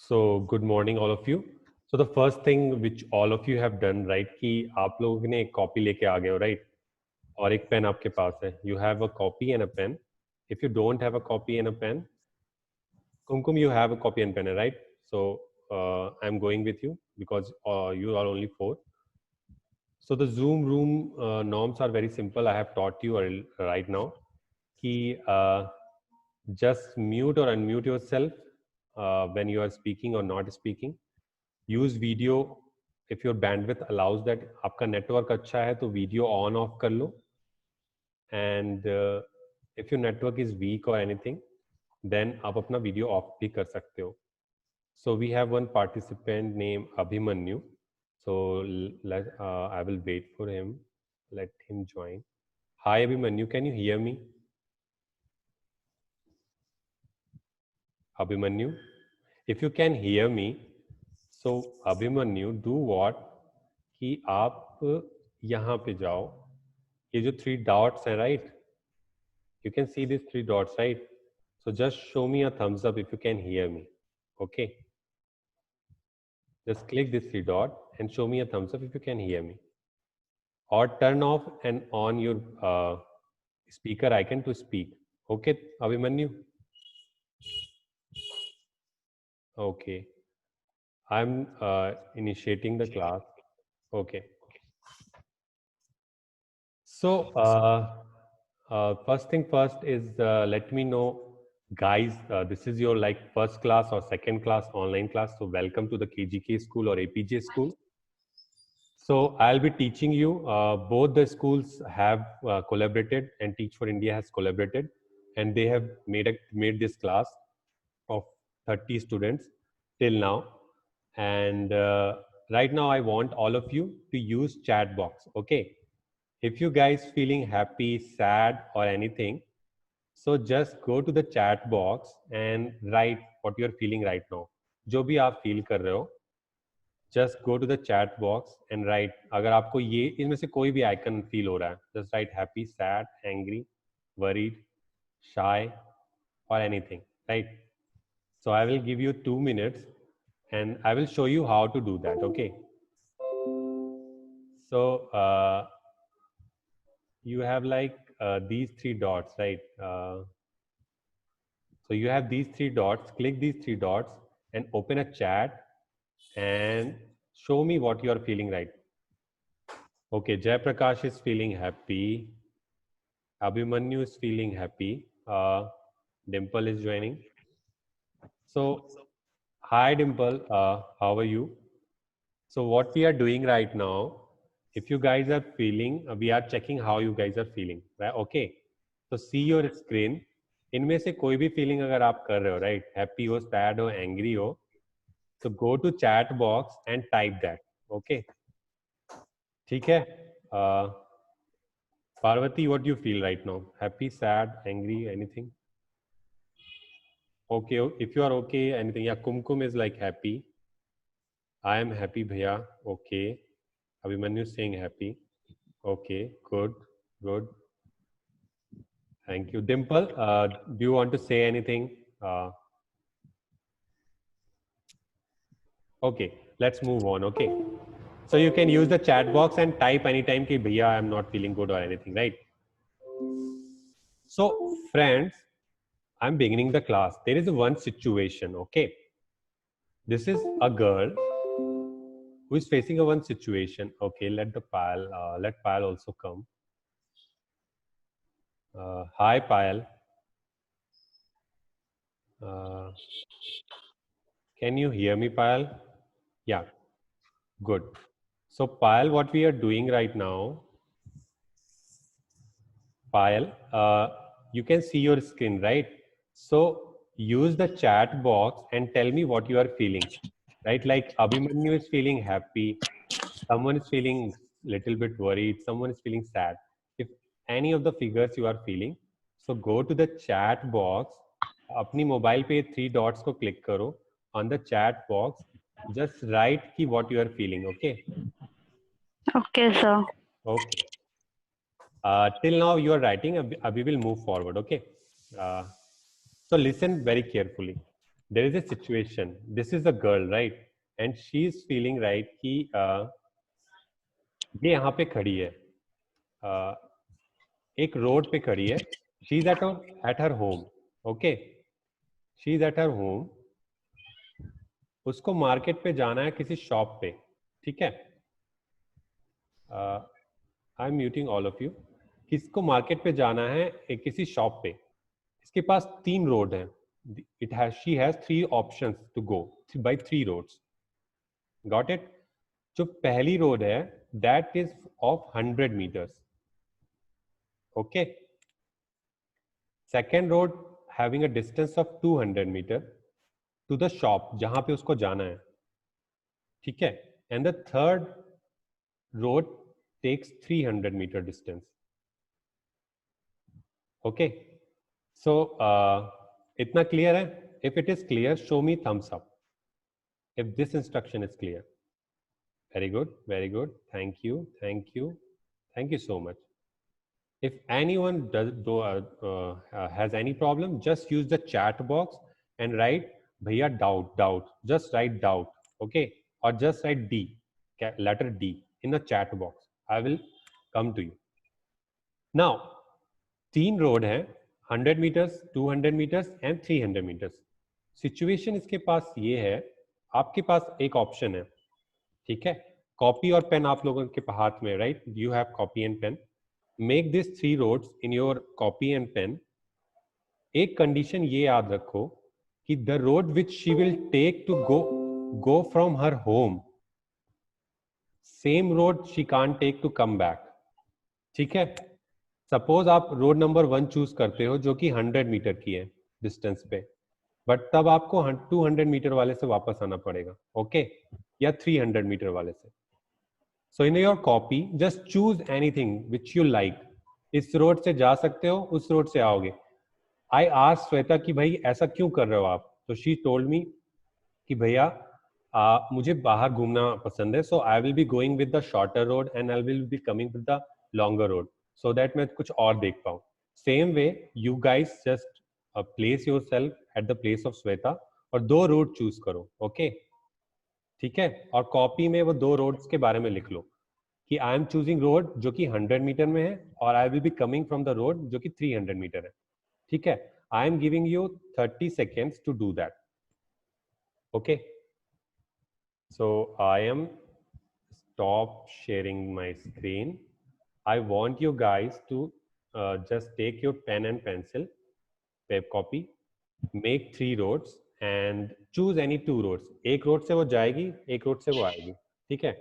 So good morning, all of you. So the first thing which all of you have done, right, कि आप लोगों ने एक copy लेके आ गए हो, right? और एक पेन आपके पास है. You have a copy and a pen. If you don't have a copy and a pen, Kumkum, you have a copy and pen, right? So I'm going with you because you are only 4. So the Zoom room norms are very simple. I have taught you right now. कि just mute or unmute yourself when you are speaking or not speaking. Use video if your bandwidth allows that. आपका network अच्छा है तो video on off कर लो. And if your network is weak or anything, then आप अपना video off भी कर सकते हो. So we have one participant named Abhimanyu. So I will wait for him. Let him join. Hi Abhimanyu, can you hear me? Abhimanyu, if you can hear me, so Abhimanyu, do what? कि आप यहाँ पे जाओ. ये जो 3 dots हैं, right? You can see these 3 dots, right? So just show me a thumbs up if you can hear me. Okay. Just click this 3 dot and show me a thumbs up if you can hear me. Or turn off and on your speaker icon to speak. Okay, Abhimanyu? Okay. I'm initiating the class. Okay. So first thing first is let me know, guys, this is your like first class or second class online class. So welcome to the KGK school or APJ school. So I'll be teaching you. Both the schools have collaborated, and Teach for India has collaborated, and they have made this class of 30 students till now. And right now I want all of you to use chat box. Okay. If you guys feeling happy, sad or anything, so just go to the chat box and write what you're feeling right now. जो भी आप feel कर रहे हो, just go to the chat box and write. अगर आपको ये इनमें से कोई भी icon feel हो रहा है, just write happy, sad, angry, worried, shy or anything, right? So I will give you 2 minutes and I will show you how to do that, okay? So you have like these 3 dots, right? So you have these 3 dots. Click these 3 dots and open a chat and show me what you are feeling right. Okay, Jay Prakash is feeling happy. Abhimanyu is feeling happy. Dimple is joining. So, hi Dimple, how are you? So what we are doing right now, if you guys are feeling, we are checking how you guys are feeling, right? Okay. So see your screen. इनमें से कोई भी feeling अगर आप कर रहे हो, right? Happy हो, sad हो, angry हो, so go to chat box and type that. Okay. ठीक है? Parvati, what do you feel right now? Happy, sad, angry, anything? Okay. If you are okay, anything. Yeah, Kumkum is like happy. I am happy, bhaiya. Okay. Abhimanyu is saying happy. Okay, good, good. Thank you. Dimple, do you want to say anything? Okay, let's move on, okay? So you can use the chat box and type anytime ki bhaiya, I'm not feeling good or anything, right? So friends, I'm beginning the class. There is one situation, okay? This is a girl who is facing a one situation. Okay, let Payal also come. Hi, Payal. Can you hear me, Payal? Yeah, good. So Payal, what we are doing right now, Payal, you can see your screen, right? So use the chat box and tell me what you are feeling, right? Like Abhimanyu is feeling happy, someone is feeling little bit worried, someone is feeling sad. If any of the figures you are feeling, so go to the chat box, अपनी mobile पे 3 dots को click करो, on the chat box, just write कि what you are feeling, okay? Okay, sir. Okay. Till now you are writing, we will move forward, okay? So listen very carefully. there is a situation. This is a girl, right? And she is feeling right कि ये यहाँ पे खड़ी है, एक road पे खड़ी है. She is at her home. Okay, she is at her home. उसको मार्केट पे जाना है किसी शॉप पे, ठीक है. I M muting all of you. किसको मार्केट पे जाना है किसी शॉप पे. इसके पास 3 रोड हैं. She has 3 options to go by 3 roads. Got it? जो पहली रोड है that is of 100 meters. Okay. Second road having a distance of 200 meter to the shop जहां पे उसको जाना है, ठीक है. And the third road takes 300 meter distance. Okay. So इतना clear है? If it is clear, show me thumbs up. If this instruction is clear. Very good, very good. Thank you, thank you, thank you so much. If anyone has any problem, just use the chat box and write bhaiya doubt. Just write doubt, okay? Or just write D, letter D in the chat box. I will come to you. Now, 3 road है, 100 meters, 200 meters and 300 meters. Situation इसके पास ये है, आपके पास एक option है, ठीक है. Copy और पेन आप लोगों के हाथ में, right? You have copy and pen. Make this 3 roads in your copy and pen. एक कंडीशन ये याद रखो कि the road which she will take to go from her home, same road she can't take to come back, ठीक है. Suppose आप road number 1 choose करते हो जो कि 100 मीटर की है डिस्टेंस पे, बट तब आपको 200 मीटर वाले से वापस आना पड़ेगा, ओके, या 300 मीटर वाले से. So in your copy, just choose anything which you like. इस रोड से जा सकते हो, उस रोड से आओगे. I asked श्वेता कि भाई ऐसा क्यों कर रहे हो आप, तो she told me कि भैया मुझे बाहर घूमना पसंद है, so I will be going with the shorter road and I will be coming with the longer road, so that मैं कुछ और देख पाऊँ. Same way, you guys just place yourself at the place of Shweta और 2 road choose करो, okay? ठीक है. और कॉपी में वो 2 रोड्स के बारे में लिख लो कि आई एम चूजिंग रोड जो कि 100 मीटर में है और I will be coming from the road जो कि 300 मीटर है, ठीक है. I am giving you 30 seconds to do that, okay. So I am stop sharing my screen. I want you guys to just take your pen and pencil, पेप copy, make 3 roads and choose any 2 roads. एक road से वो जाएगी, एक road से वो आएगी, ठीक है.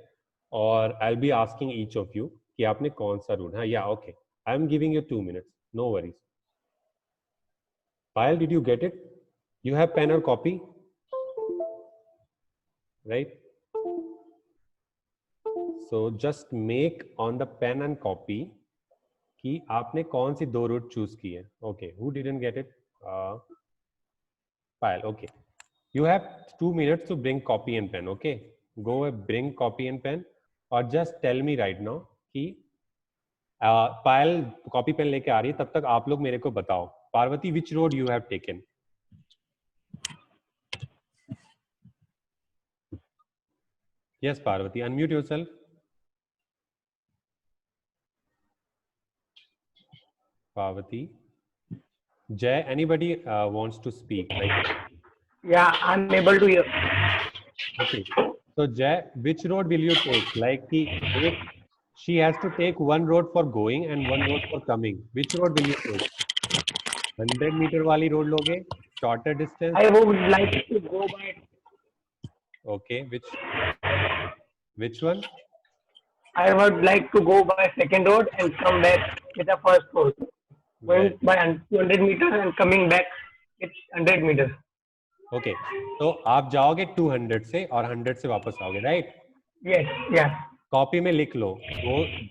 और I will be asking each of you कि आपने कौन सा रोड. हाँ, yeah okay, I am giving you 2 minutes, no worries. Payal, did you get it? You have pen और copy, right? So just make on the pen and copy कि आपने कौन सी 2 रोड चूज की है. Okay, who didn't get it? Pile, okay. You have 2 minutes to bring copy and pen, okay? Go bring copy and pen or just tell me right now कि पायल copy pen लेके आ रही है, तब तक आप लोग मेरे को बताओ. Parvati, which road you have taken? Yes, Parvati, unmute yourself. Parvati. Jay, anybody wants to speak? Like, yeah, I'm able to hear. Okay. So Jay, which road will you take? Like she has to take 1 road for going and 1 road for coming. Which road will you take? 100 meter वाली road लोगे? Shorter distance? I would like to go by. Okay. Which one? I would like to go by second road and come back with the first road. Going by 200 meters and coming back with 100 meters. Okay. तो आप जाओगे 200 से और 100 से वापस आओगे, right? Yes, yeah. Copy में लिख लो,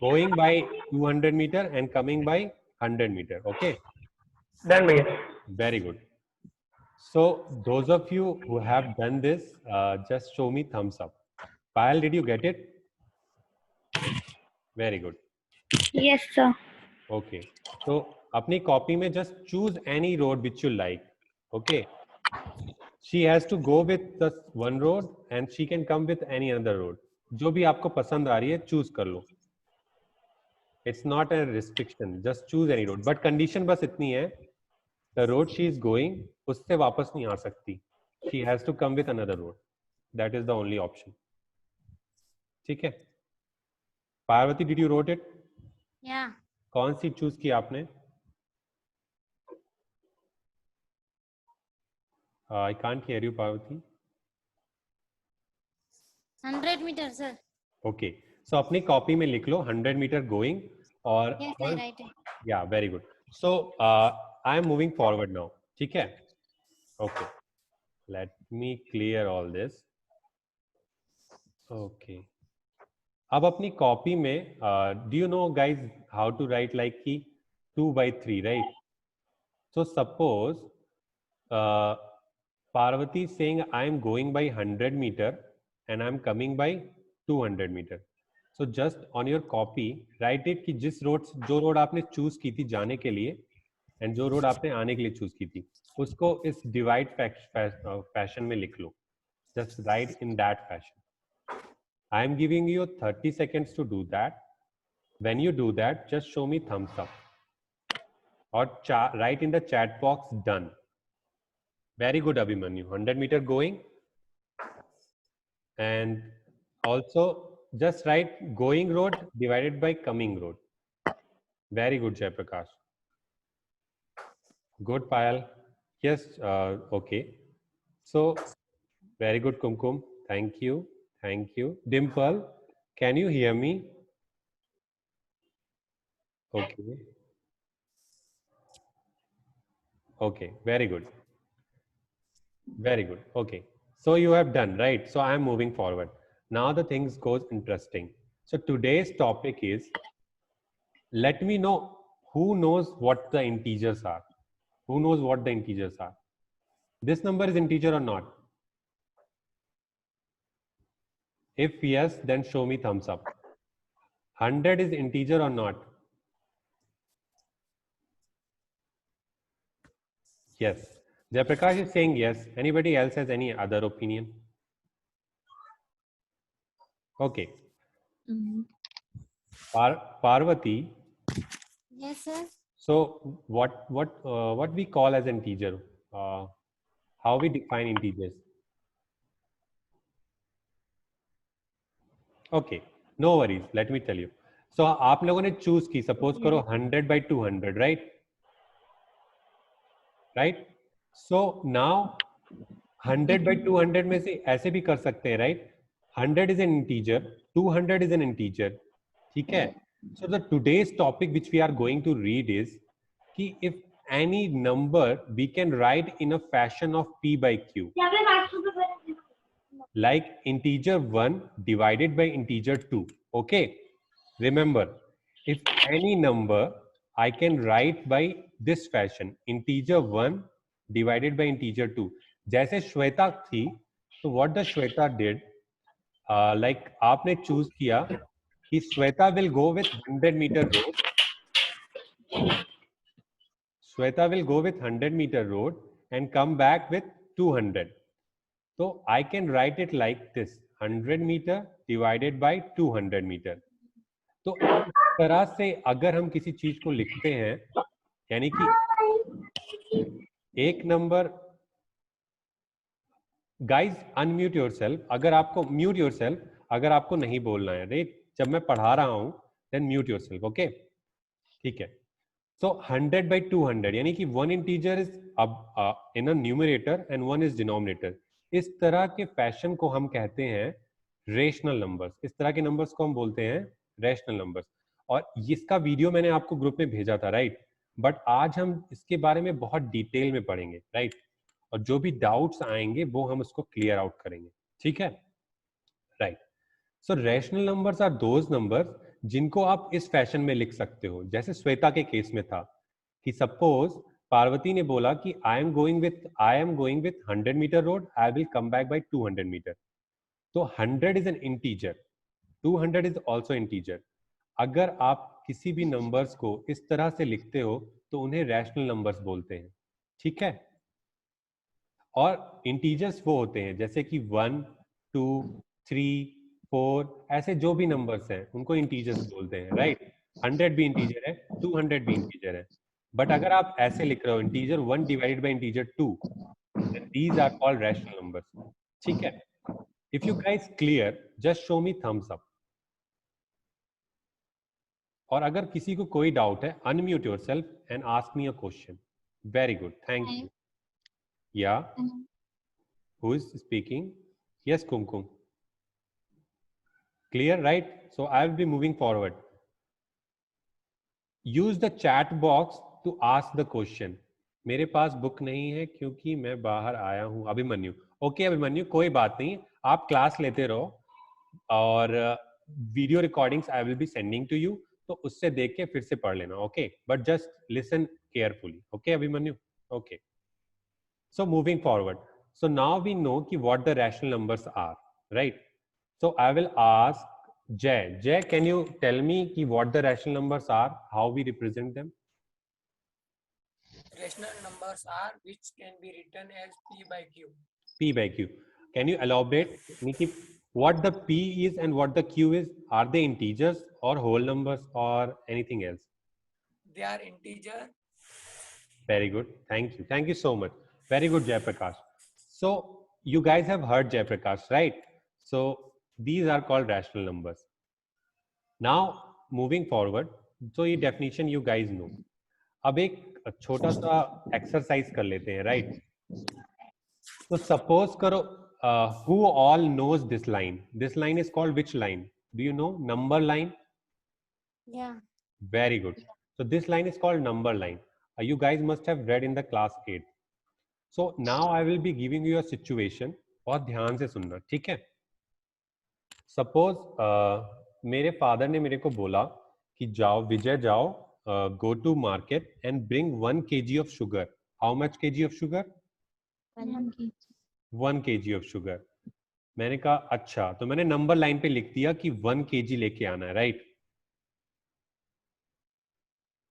going by 200 meter and coming by 100 meter. Okay. Done, bhaiya. Very good. So those of you who have done this, just show me thumbs up. Payal, did you get it? Very good. Yes, sir. Okay. So अपनी copy में just choose any road which you like. Okay. She has to go with the one road and she can come with any other road. जो भी आपको पसंद आ रही है choose कर लो. It's not a restriction, just choose any road. But condition बस इतनी है, the road she is going उससे वापस नहीं आ सकती. She has to come with another road. That is the only option. ठीक है. Parvati, did you wrote it? या कौन सी चूज की आपने? I can't hear you Parvati. 100 meter sir. Okay, so अपनी कॉपी में लिख लो 100 मीटर गोइंग और yes I write it. Yeah very good. So I am moving forward now. ठीक है. Okay, let me clear all this. Okay, अब अपनी copy में do you know guys how to right like की 2/3, right? So suppose Parvati is saying I am going by 100 meter and I am coming by 200 meter. So just on your copy write it कि जिस road जो road आपने choose की थी जाने के लिए एंड जो रोड आपने आने के लिए चूज की थी उसको इस डिवाइड फैशन में लिख लो. Just write in that fashion. I am giving you 30 seconds to do that. When you do that, just show me thumbs up or write in the chat box done. Very good, Abhimanyu. 100 meter going. And also just write going road divided by coming road. Very good, Jaiprakash. Good, Payal. Yes, okay. So, very good, Kumkum. Thank you. Thank you. Dimple, can you hear me? Okay. Okay, very good. Very good. Okay. So you have done, right? So I am moving forward. Now the things goes interesting. So today's topic is, let me know who knows what the integers are. Who knows what the integers are? This number is integer or not? If yes, then show me thumbs up. 100 is integer or not? Yes. Jayaprakash is saying yes. Anybody else has any other opinion? Okay. Parvati. Yes sir. So what we call as integer? How we define integers? Okay, no worries. Let me tell you. So आप लोगों ने choose की, suppose करो 100 by 200, right? Right? So now 100 by 200 में से ऐसे भी कर सकते हैं, right? 100 is an integer, 200 is an integer. ठीक है? So the today's topic which we are going to read is कि if any number we can write in a fashion of p by q. Like integer 1 divided by integer 2. Okay, remember, if any number I can write by this fashion, integer 1 divided by integer 2. जैसे श्वेता थी, so what the Shweta did, like आपने choose किया कि Shweta will go with 100 meter road. Shweta will go with 100 meter road and come back with 200. So I can write it like this, 100 meter divided by 200 meter. तो इस तरह से अगर हम किसी चीज को लिखते हैं, यानी कि एक नंबर, गाइज अनम्यूट योरसेल्फ, अगर आपको म्यूट योरसेल्फ, अगर आपको नहीं बोलना है, राइट? जब मैं पढ़ा रहा हूं देन म्यूट योरसेल्फ. ओके, ठीक है. सो 100 by 200 यानी कि one integer is in a numerator and one is denominator. इस तरह के फैशन को हम कहते हैं रेशनल नंबर्स. इस तरह के नंबर्स को हम बोलते हैं रेशनल नंबर्स. और इसका वीडियो मैंने आपको ग्रुप में भेजा था, राइट? बट आज हम इसके बारे में बहुत डिटेल में पढ़ेंगे, राइट? और जो भी डाउट्स आएंगे वो हम उसको क्लियर आउट करेंगे. ठीक है, right? So rational numbers are those numbers जिनको आप इस फैशन में लिख सकते हो. जैसे श्वेता के केस में था कि सपोज पार्वती ने बोला कि I am going with 100 metre road, I will come back by 200 metre. तो 100 is an integer, 200 is also integer. अगर आप किसी भी नंबर्स को इस तरह से लिखते हो तो उन्हें रैशनल नंबर्स बोलते हैं. ठीक है? और इंटीजर्स वो होते हैं जैसे कि 1, 2, 3, 4 ऐसे जो भी नंबर्स हैं उनको इंटीजर्स बोलते हैं, राइट? 100 भी इंटीजर है, 200 भी इंटीजर है। बट अगर आप ऐसे लिख रहे हो integer 1 divided by integer 2, then these are called rational numbers. ठीक है? If you guys clear, just show me thumbs up. और अगर किसी को कोई डाउट है, unmute yourself and ask me a question. Very good, thank you. Yeah, who is speaking? Yes, Kumkum. Clear, right? So I will be moving forward. Use the chat box to ask the question. मेरे पास book नहीं है क्योंकि मैं बाहर आया हूं। Abhimanyu, okay Abhimanyu, कोई बात नहीं, आप क्लास लेते रहो और video recordings I will be sending to you, तो उससे देख के फिर से पढ़ लेना, okay? But just listen carefully, okay Abhimanyu? Okay, so moving forward, so now we know कि what the rational numbers are, right? So I will ask Jay. Jay, can you tell me ki what the rational numbers are, how we represent them? Rational numbers are which can be written as P by Q. P by Q. Can you elaborate me ki what the P is and what the Q is? Are they integers or whole numbers or anything else? They are integer. Very good. Thank you. Thank you so much. Very good, Jay Prakash. So you guys have heard Jay Prakash, right? So these are called rational numbers. Now moving forward, so ये definition you guys know. अब एक छोटा सा exercise कर लेते हैं, right? So suppose करो, who all knows this line? This line is called which line? Do you know? Number line. Yeah. Very good. So this line is called number line. You guys must have read in the class 8. So now I will be giving you a situation. बहुत ध्यान से सुनना, ठीक है? Suppose मेरे father ने मेरे को बोला कि जाओ विजय, जाओ go to market and bring 1 kg of sugar. How much kg of sugar? 1 kg of sugar. मैंने कहा अच्छा, तो मैंने नंबर लाइन पे लिख दिया कि 1 kg लेके आना है, राइट?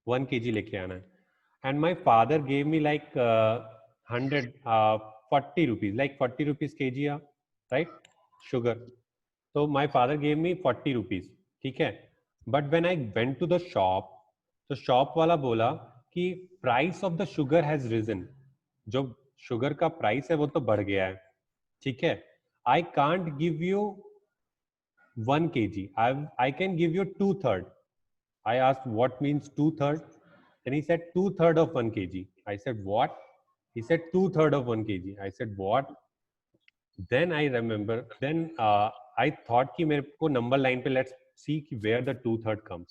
1 kg लेके आना है. And my father gave me like 40 rupees, like 40 rupees kg, right? Sugar. So my father gave me 40 rupees, ठीक है? But when I went to the shop, तो शॉप वाला बोला कि price of the sugar has risen. जो sugar का price है वो तो बढ़ गया है, ठीक है? I can't give you 1 kg. I can give you 2/3. I asked what means 2/3. Then he said 2/3 of 1 kg. I said what? He said 2/3 of 1 kg. I said what? Then I remember. Then I thought कि मेरे को number line पे let's see where the 2/3 comes.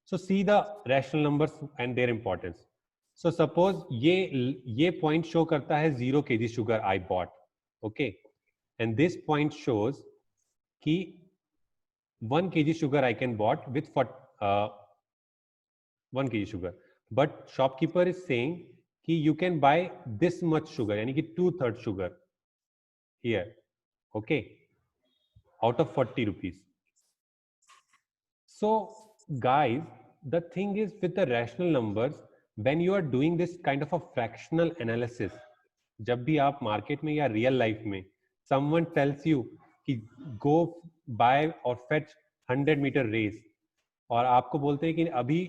So see the rational numbers and their importance. So suppose ये point show करता है 0 kg sugar I bought, okay? And this point shows कि 1 kg sugar I can bought with 1 kg sugar. But shopkeeper is saying कि you can buy this much sugar, यानी कि 2/3 sugar here, okay? Out of 40 rupees. So guys, the thing is with the rational numbers, when you are doing this kind of a fractional analysis, जब भी आप market में या real life में someone tells you कि go buy or fetch 100 meter race, और आपको बोलते हैं कि अभी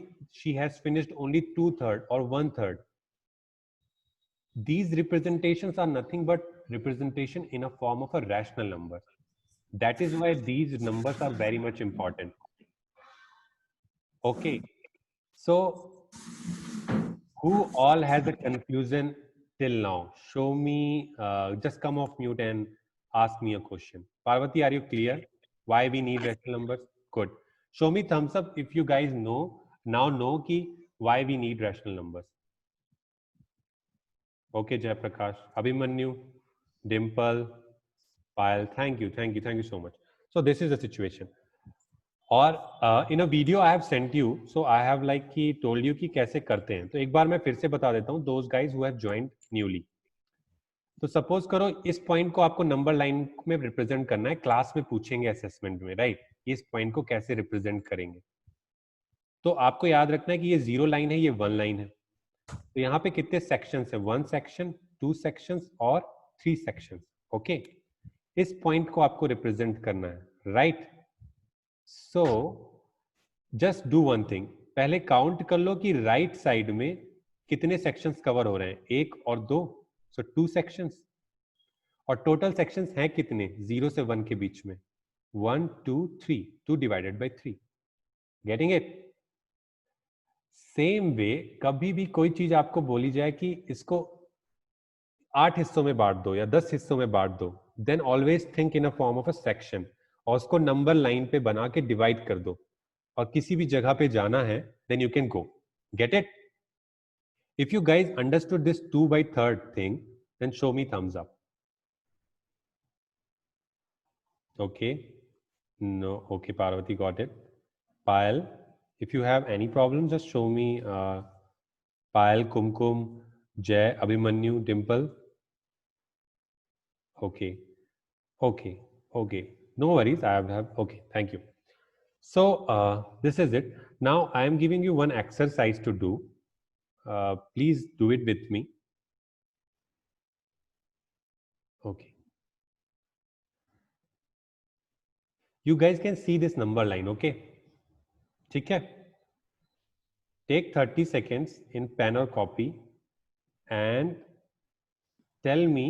she has finished only 2/3 or 1/3, these representations are nothing but representation in a form of a rational number. That is why these numbers are very much important. Okay, so who all has a confusion till now? Show me, just come off mute and ask me a question. Parvati, are you clear why we need rational numbers? Good. Show me thumbs up if you guys know ki why we need rational numbers. Okay, Jay Prakash, Abhimanyu, Dimple, Payal, thank you so much. So this is the situation. और in a video I have sent you, so I have like कि told you कि कैसे करते हैं. तो एक बार मैं फिर से बता देता हूँ those guys who have joined newly. तो सपोज करो इस पॉइंट को आपको नंबर लाइन में रिप्रेजेंट करना है, क्लास में पूछेंगे असेसमेंट में, राइट? इस पॉइंट को कैसे रिप्रेजेंट करेंगे? तो आपको याद रखना है कि ये 0 लाइन है, ये 1 लाइन है. तो यहाँ पे कितने सेक्शंस है? 1 section, 2 sections or 3 sections. Okay, इस पॉइंट को आपको रिप्रेजेंट करना है, right? So just do one thing, पहले काउंट कर लो कि राइट साइड में कितने सेक्शंस कवर हो रहे हैं, 1 और 2, सो 2 सेक्शंस। और टोटल सेक्शंस हैं कितने 0 से 1 के बीच में? 1 2 3, 2 divided by 3। Getting it? Same way कभी भी कोई चीज आपको बोली जाए कि इसको 8 हिस्सों में बांट दो या 10 हिस्सों में बांट दो, then always think in a form of a section और उसको नंबर लाइन पे बना के डिवाइड कर दो, और किसी भी जगह पे जाना है then you can go. Get it? If you guys understood this 2/3 thing then show me thumbs up. Okay, no, okay, Parvati got it. Payal, if you have any problem, just show me. Payal, Kumkum, Jay, Abhimanyu, Dimple. Okay, okay, okay. No worries. I have. Okay, thank you. So this is it. Now I am giving you one exercise to do. Please do it with me. Okay. You guys can see this number line, okay? ठीक है? Take 30 seconds in pen or copy and tell me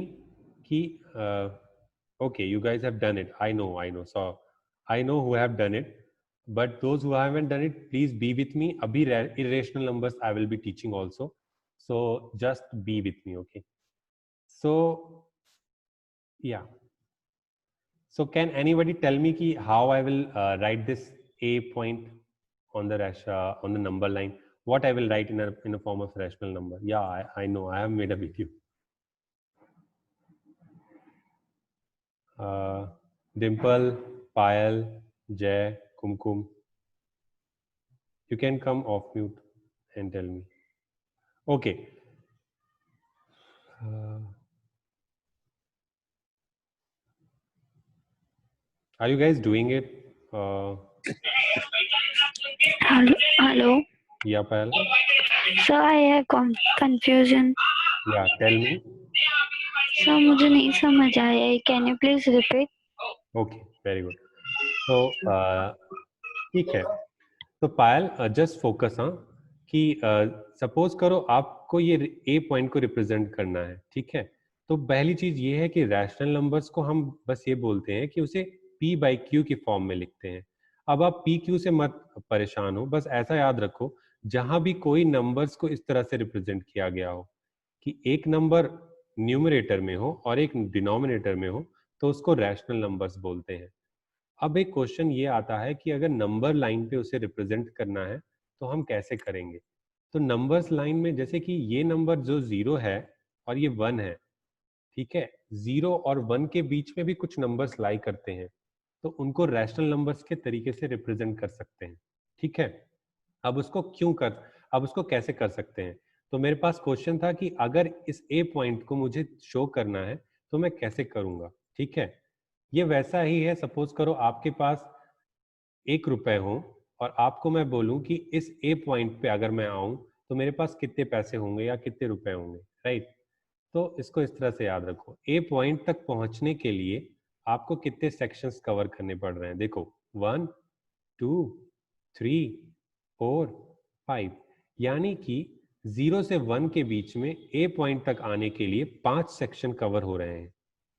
ki okay, you guys have done it. I know. So I know who have done it, but those who haven't done it, please be with me. Abhi irrational numbers I will be teaching also, so just be with me, okay? So yeah, so can anybody tell me ki how I will write this a point on the on the number line? What I will write in a form of rational number? Yeah, I know. I have made a video. Dimple, Payal, Jay, Kumkum. You can come off mute and tell me. Okay. Are you guys doing it? Hello. Yeah, Payal. Sir, I have confusion. Yeah, tell me. Sir, मुझे नहीं समझ आया. Can you please repeat? Okay, very good. So ठीक है. तो पायल just focus, हाँ, कि suppose करो आपको ये ए पॉइंट को रिप्रेजेंट करना है, ठीक है? तो पहली चीज ये है कि रैशनल नंबर्स को हम बस ये बोलते हैं कि उसे पी बाई क्यू की फॉर्म में लिखते हैं। अब आप पी क्यू से मत परेशान हो, बस ऐसा याद रखो जहां भी कोई नंबर्स को इस तरह से रिप्रेजेंट किया गया हो कि एक नंबर न्यूमरेटर में हो और एक डिनोमिनेटर में हो, तो उसको रैशनल नंबर्स बोलते हैं। अब एक क्वेश्चन ये आता है कि अगर नंबर लाइन पे उसे रिप्रेजेंट करना है तो हम कैसे करेंगे? तो नंबर्स लाइन में जैसे कि ये नंबर जो 0 है और ये 1 है, ठीक है? 0 और 1 के बीच में भी कुछ नंबर्स लाई करते हैं, तो उनको रैशनल नंबर्स के तरीके से रिप्रेजेंट कर सकते हैं, ठीक है? अब उसको कैसे कर सकते हैं? तो मेरे पास क्वेश्चन था कि अगर इस ए पॉइंट को मुझे शो करना है तो मैं कैसे करूंगा, ठीक है? ये वैसा ही है, सपोज करो आपके पास 1 रुपए हो और आपको मैं बोलूं कि इस ए पॉइंट पे अगर मैं आऊं तो मेरे पास कितने पैसे होंगे या कितने रुपए होंगे, राइट? तो इसको इस तरह से याद रखो, ए पॉइंट तक पहुंचने के लिए आपको कितने सेक्शंस कवर करने पड़ रहे हैं। देखो 1 2 3 4 5, यानी कि 0 से 1 के बीच में ए पॉइंट तक आने के लिए 5 सेक्शन कवर हो रहे हैं,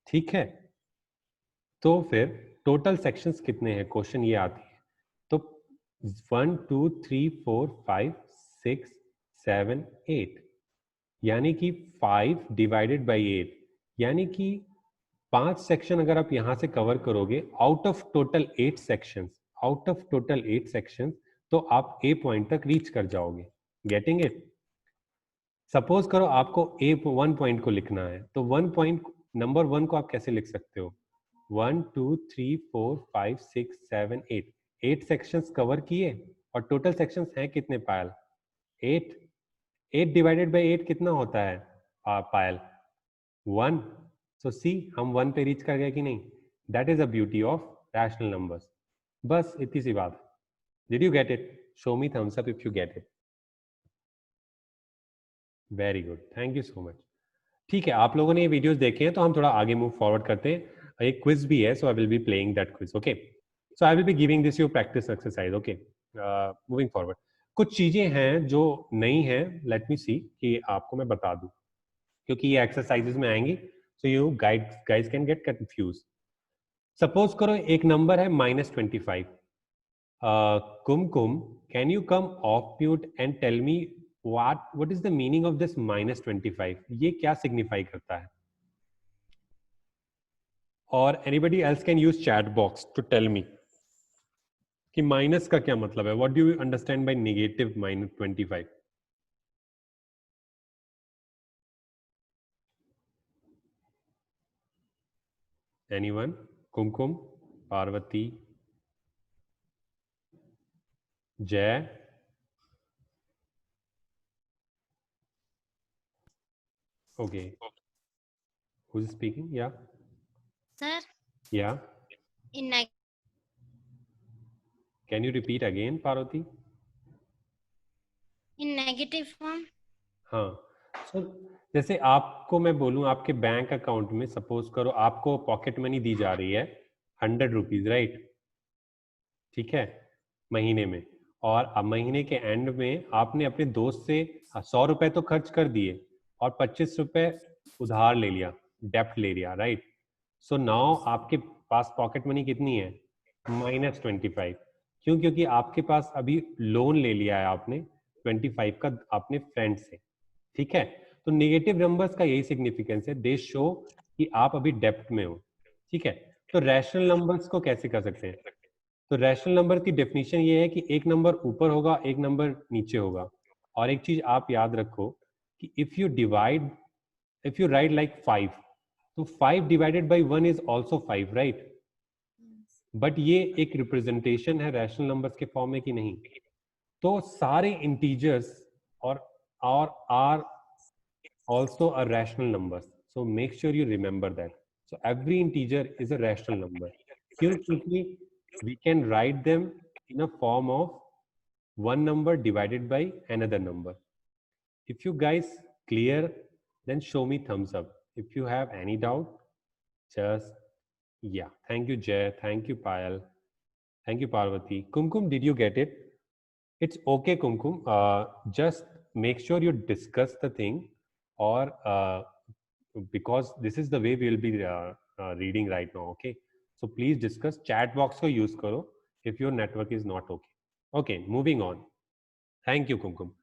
ठीक है? तो फिर टोटल सेक्शंस कितने हैं, क्वेश्चन ये आती है। तो 1 2 3 4 5 6 7 8, यानी कि 5 डिवाइडेड बाई 8, यानी कि 5 सेक्शन अगर आप यहां से कवर करोगे आउट ऑफ टोटल 8 सेक्शंस, तो आप ए पॉइंट तक रीच कर जाओगे। Getting it? सपोज करो आपको ए 1 पॉइंट को लिखना है, तो 1 पॉइंट नंबर 1 को आप कैसे लिख सकते हो? 1 2 3 4 5 6 7 8, 8 सेक्शंस कवर किए और टोटल सेक्शंस हैं कितने पायल? 8। 8 डिवाइडेड बाय 8 कितना होता है पायल? 1। सो सी हम 1 पे रीच कर गए कि नहीं? That is a beauty of rational numbers. बस इतनी सी बात। Did you get it? Show me thumbs up if you get it. Very good, thank you so much. ठीक है, आप लोगों ने ये वीडियोस देखे हैं तो हम थोड़ा आगे मूव फॉरवर्ड करते हैं। एक क्विज भी है, so I will be playing that quiz. Okay, so I will be giving this your practice exercise. Okay, moving forward, कुछ चीजें हैं जो नई हैं, लेट मी सी कि आपको मैं बता दूं, क्योंकि ये एक्सरसाइजेस में आएंगी, so you guys can get confuse. Suppose करो एक नंबर है -25। Kumkum, can you come off mute and tell me what is the meaning of this -25? ये क्या सिग्निफाई करता है? और anybody else can use chat box to tell me कि minus का क्या मतलब है? What do you understand by negative -25? Anyone? कुमकुम, पार्वती, जय? Okay. Who's speaking? Yeah. Sir, Yeah. in Can you repeat again, Parvati? negative form. हाँ, so, जैसे आपको मैं बोलूं, आपके बैंक अकाउंट में सपोज करो आपको पॉकेट मनी दी जा रही है 100 रुपीज, राइट? ठीक है, महीने में, और अब महीने के एंड में आपने अपने दोस्त से 100 रुपए तो खर्च कर दिए और 25 रुपए उधार ले लिया, डेप्ट ले लिया, राइट? सो नाउ आपके पास पॉकेट मनी कितनी है? -25। क्यों? क्योंकि आपके पास अभी लोन ले लिया है आपने 25 का अपने फ्रेंड से। ठीक है, तो नेगेटिव नंबर्स का यही सिग्निफिकेंस है, दे शो कि आप अभी डेप्ट में हो। ठीक है, तो रैशनल नंबर्स को कैसे कर सकते हैं? तो रैशनल नंबर की डेफिनेशन ये है कि एक नंबर ऊपर होगा, एक नंबर नीचे होगा। और एक चीज आप याद रखो कि इफ यू राइट लाइक 5, तो 5 divided by 1 is also 5, right? But ये एक रिप्रेजेंटेशन है रैशनल नंबर्स के फॉर्म में कि नहीं? तो सारे इंटीजर्स और are also a rational numbers, so make sure you remember that. So every integer is a rational number. क्योंकि we can write them in a form of one number divided by another number. If you guys clear, then show me thumbs up. If you have any doubt, just yeah. Thank you, Jay. Thank you, Payal. Thank you, Parvati. Kumkum, did you get it? It's okay, Kumkum. Just make sure you discuss the thing, or because this is the way we will be reading right now. Okay, so please discuss. Chat box ko use karo if your network is not okay. Okay, moving on. Thank you, Kumkum.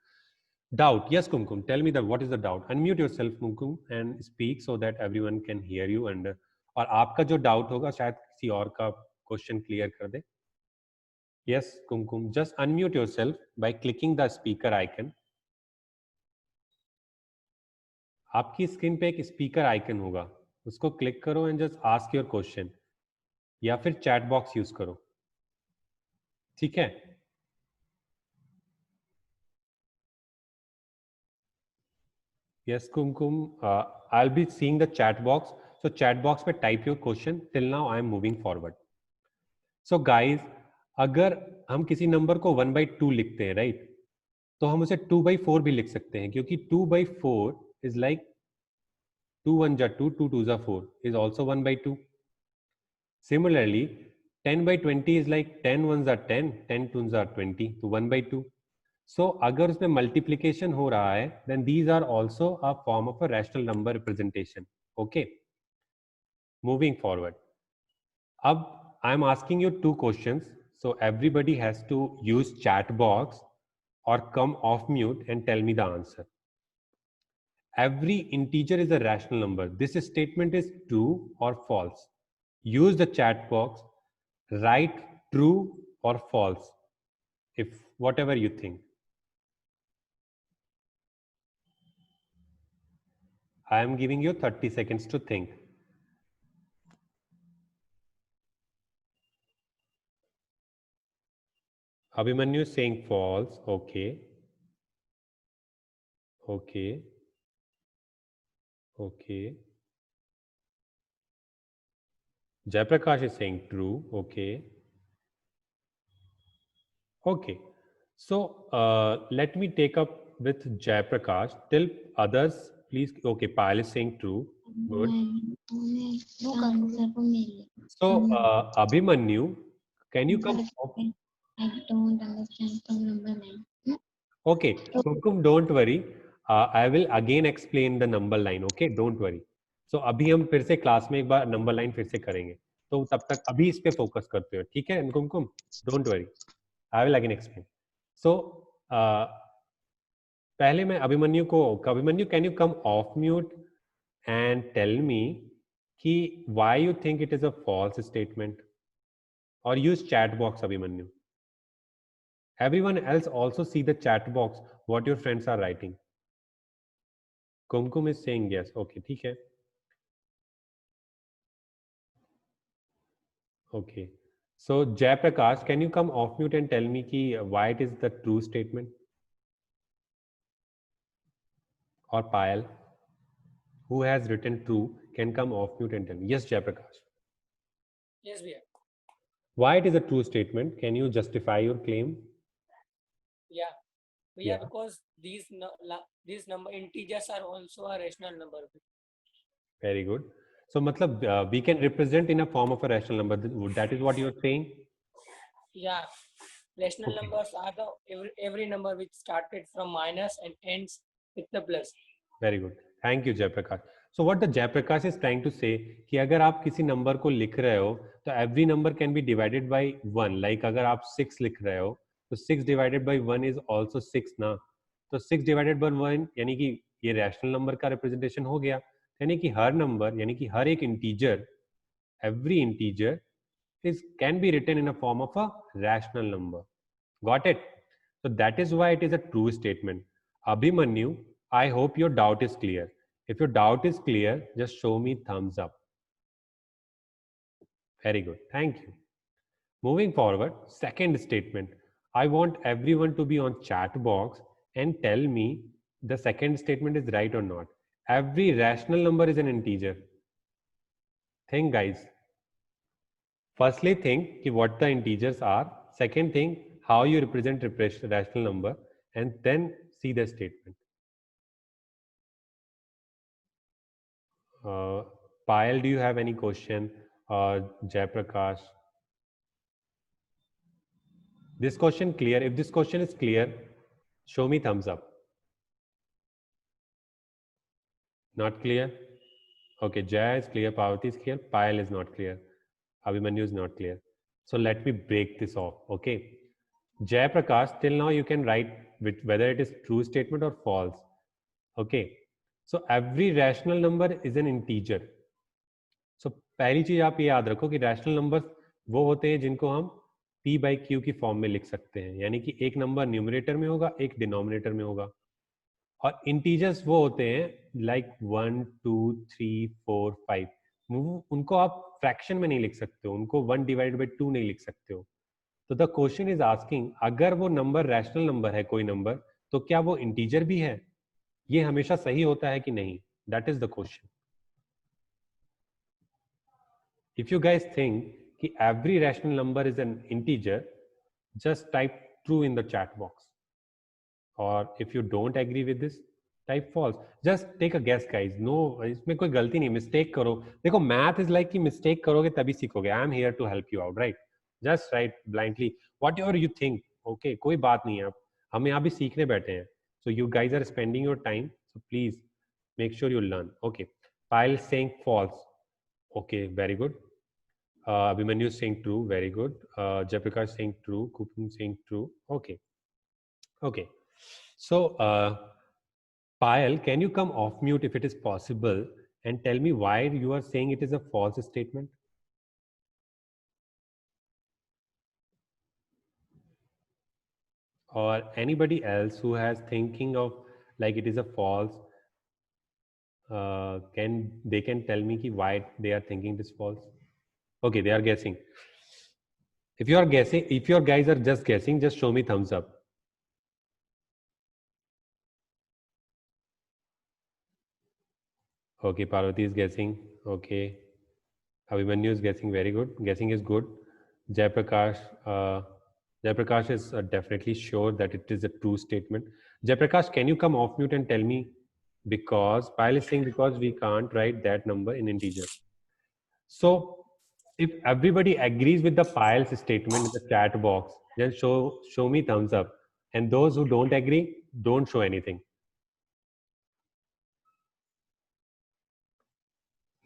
Doubt? Yes, Kumkum, tell me that what is the doubt? Unmute yourself, Kumkum, and speak so that everyone can hear you. And और आपका जो doubt होगा शायद किसी और का question clear कर दे. Yes, Kumkum, just unmute yourself by clicking the speaker icon. आपकी स्क्रीन पे एक स्पीकर आइकन होगा, उसको क्लिक करो and just ask your question, या फिर चैट बॉक्स यूज करो। ठीक है, yes Kumkum, I will be seeing the chat box, so chat box पे type your question. Till now I am moving forward. So guys, अगर हम किसी नंबर को 1/2 लिखते हैं, राइट, तो हम उसे 2/4 भी लिख सकते हैं, क्योंकि 2/4 इज लाइक 2 1 जा 2, 2 2 जा 4 is also 1/2. Similarly, 10/20 is like 10 1s are 10, 10 2s are 20, तो 1/2. So अगर उसमें multiplication हो रहा है, then these are also a form of a rational number representation. Okay. Moving forward. अब I am asking you 2 questions. So everybody has to use chat box or come off mute and tell me the answer. Every integer is a rational number. This statement is true or false. Use the chat box, write true or false, if whatever you think. I am giving you 30 seconds to think. Abhimanyu is saying false. Okay. Okay. Okay. Jayaprakash is saying true. Okay. Okay. So let me take up with Jayaprakash till others please. Okay, Payal is saying true. Good. वो करो sir वो मेरी So, Abhimanyu, can you come? I don't understand from number 9. Okay, Kumkum, don't worry. I will again explain the number line. Okay, don't worry. So अभी हम फिर से class में एक बार नंबर लाइन फिर से करेंगे. तो तब तक अभी इस पे फोकस करते हो, ठीक है कुमकुम? Don't worry. I will again explain. So पहले मैं अभिमन्यु को, Abhimanyu can you come off mute and tell me कि why you think it is a false statement? Or use chat box, Abhimanyu. Everyone else also see the chat box what your friends are writing. Kumkum is saying yes. Okay, ठीक है. Okay. So Jay Prakash, can you come off mute and tell me ki why it is the true statement? Or Payal, who has written true, can come off mute and tell me. Yes, Jay Prakash. Yes, भैया. Why it is a true statement? Can you justify your claim? Yeah. भैया, Yeah. because these number integers are also a rational number. Very good. So matlab we can represent in a form of a rational number. That is what you are saying? Yeah. Rational Okay. numbers are the every number which started from minus and ends with the plus. Very good. Thank you, Jayaprakash. So what the Jayaprakash is trying to say कि अगर आप किसी number को लिख रहे हो तो every number can be divided by 1. Like अगर आप 6 लिख रहे हो तो 6 divided by 1 is also 6 ना. तो 6 divided by 1 यानी कि ये रैशनल नंबर का रिप्रेजेंटेशन हो गया. यानी कि हर नंबर यानी कि हर एक integer, every integer can be written in a form of a rational number. Got it? So that is why it is a true statement. Abhimanyu, I hope your doubt is clear. If your doubt is clear, just show me thumbs up. Very good. Thank you. Moving forward, second statement. I want everyone to be on chat box and tell me the second statement is right or not. Every rational number is an integer. Think, guys. Firstly, think what the integers are. Second thing, how you represent rational number, and then see the statement. Payal, do you have any question? Jayaprakash? This question clear? If this question is clear, show me thumbs up. Not clear? Okay, Jaya is clear, Parvati is clear, Payal is not clear, Abhimanyu is not clear. So let me break this off, okay? Jayaprakash, till now you can write whether it is true statement or false. Okay, so every rational number is an integer. So पहली चीज आप ये याद रखो कि rational numbers वो होते हैं जिनको हम p by q की फॉर्म में लिख सकते हैं, यानी कि एक नंबर न्यूमरेटर में होगा, एक डिनोमिनेटर में होगा. और इंटीजर्स वो होते हैं लाइक 1 2 3 4 5, उनको आप फ्रैक्शन में नहीं लिख सकते हो, उनको 1 डिवाइडेड बाय 2 नहीं लिख सकते हो. तो द क्वेश्चन इज आस्किंग, अगर वो नंबर रैशनल नंबर है कोई नंबर, तो क्या वो इंटीजर भी है? ये हमेशा सही होता है कि नहीं? That is the question. If you guys think कि every rational number is an integer, just type true in the chat box. और if you don't agree with this, type false. Just take a guess guys. No, इसमें कोई गलती नहीं, mistake करो. देखो math is like कि mistake करोगे तभी सीखोगे. I am here to help you out, right? Just write blindly whatever you think. Okay, कोई बात नहीं है. आप हम यहाँ भी सीखने बैठे हैं. So you guys are spending your time, so please make sure you learn. Okay, Payal saying false. Okay, very good. Abhimanyu saying true, very good. Jayaprakash saying true, Kupum saying true. Okay, okay. So Payal, can you come off mute if it is possible and tell me why you are saying it is a false statement? Or anybody else who has thinking of like it is a false, they can tell me ki why they are thinking this false? Okay, they are guessing. If you are guessing, if your guys are just guessing, just show me thumbs up. Okay, Parvati is guessing. Okay, Abhimanyu is guessing. Very good. Guessing is good. Jayaprakash, Jayaprakash is definitely sure that it is a true statement. Jayaprakash, can you come off mute and tell me because Payal is saying because we can't write that number in integer. So if everybody agrees with the Payal's statement in the chat box, then show me thumbs up. And those who don't agree, don't show anything.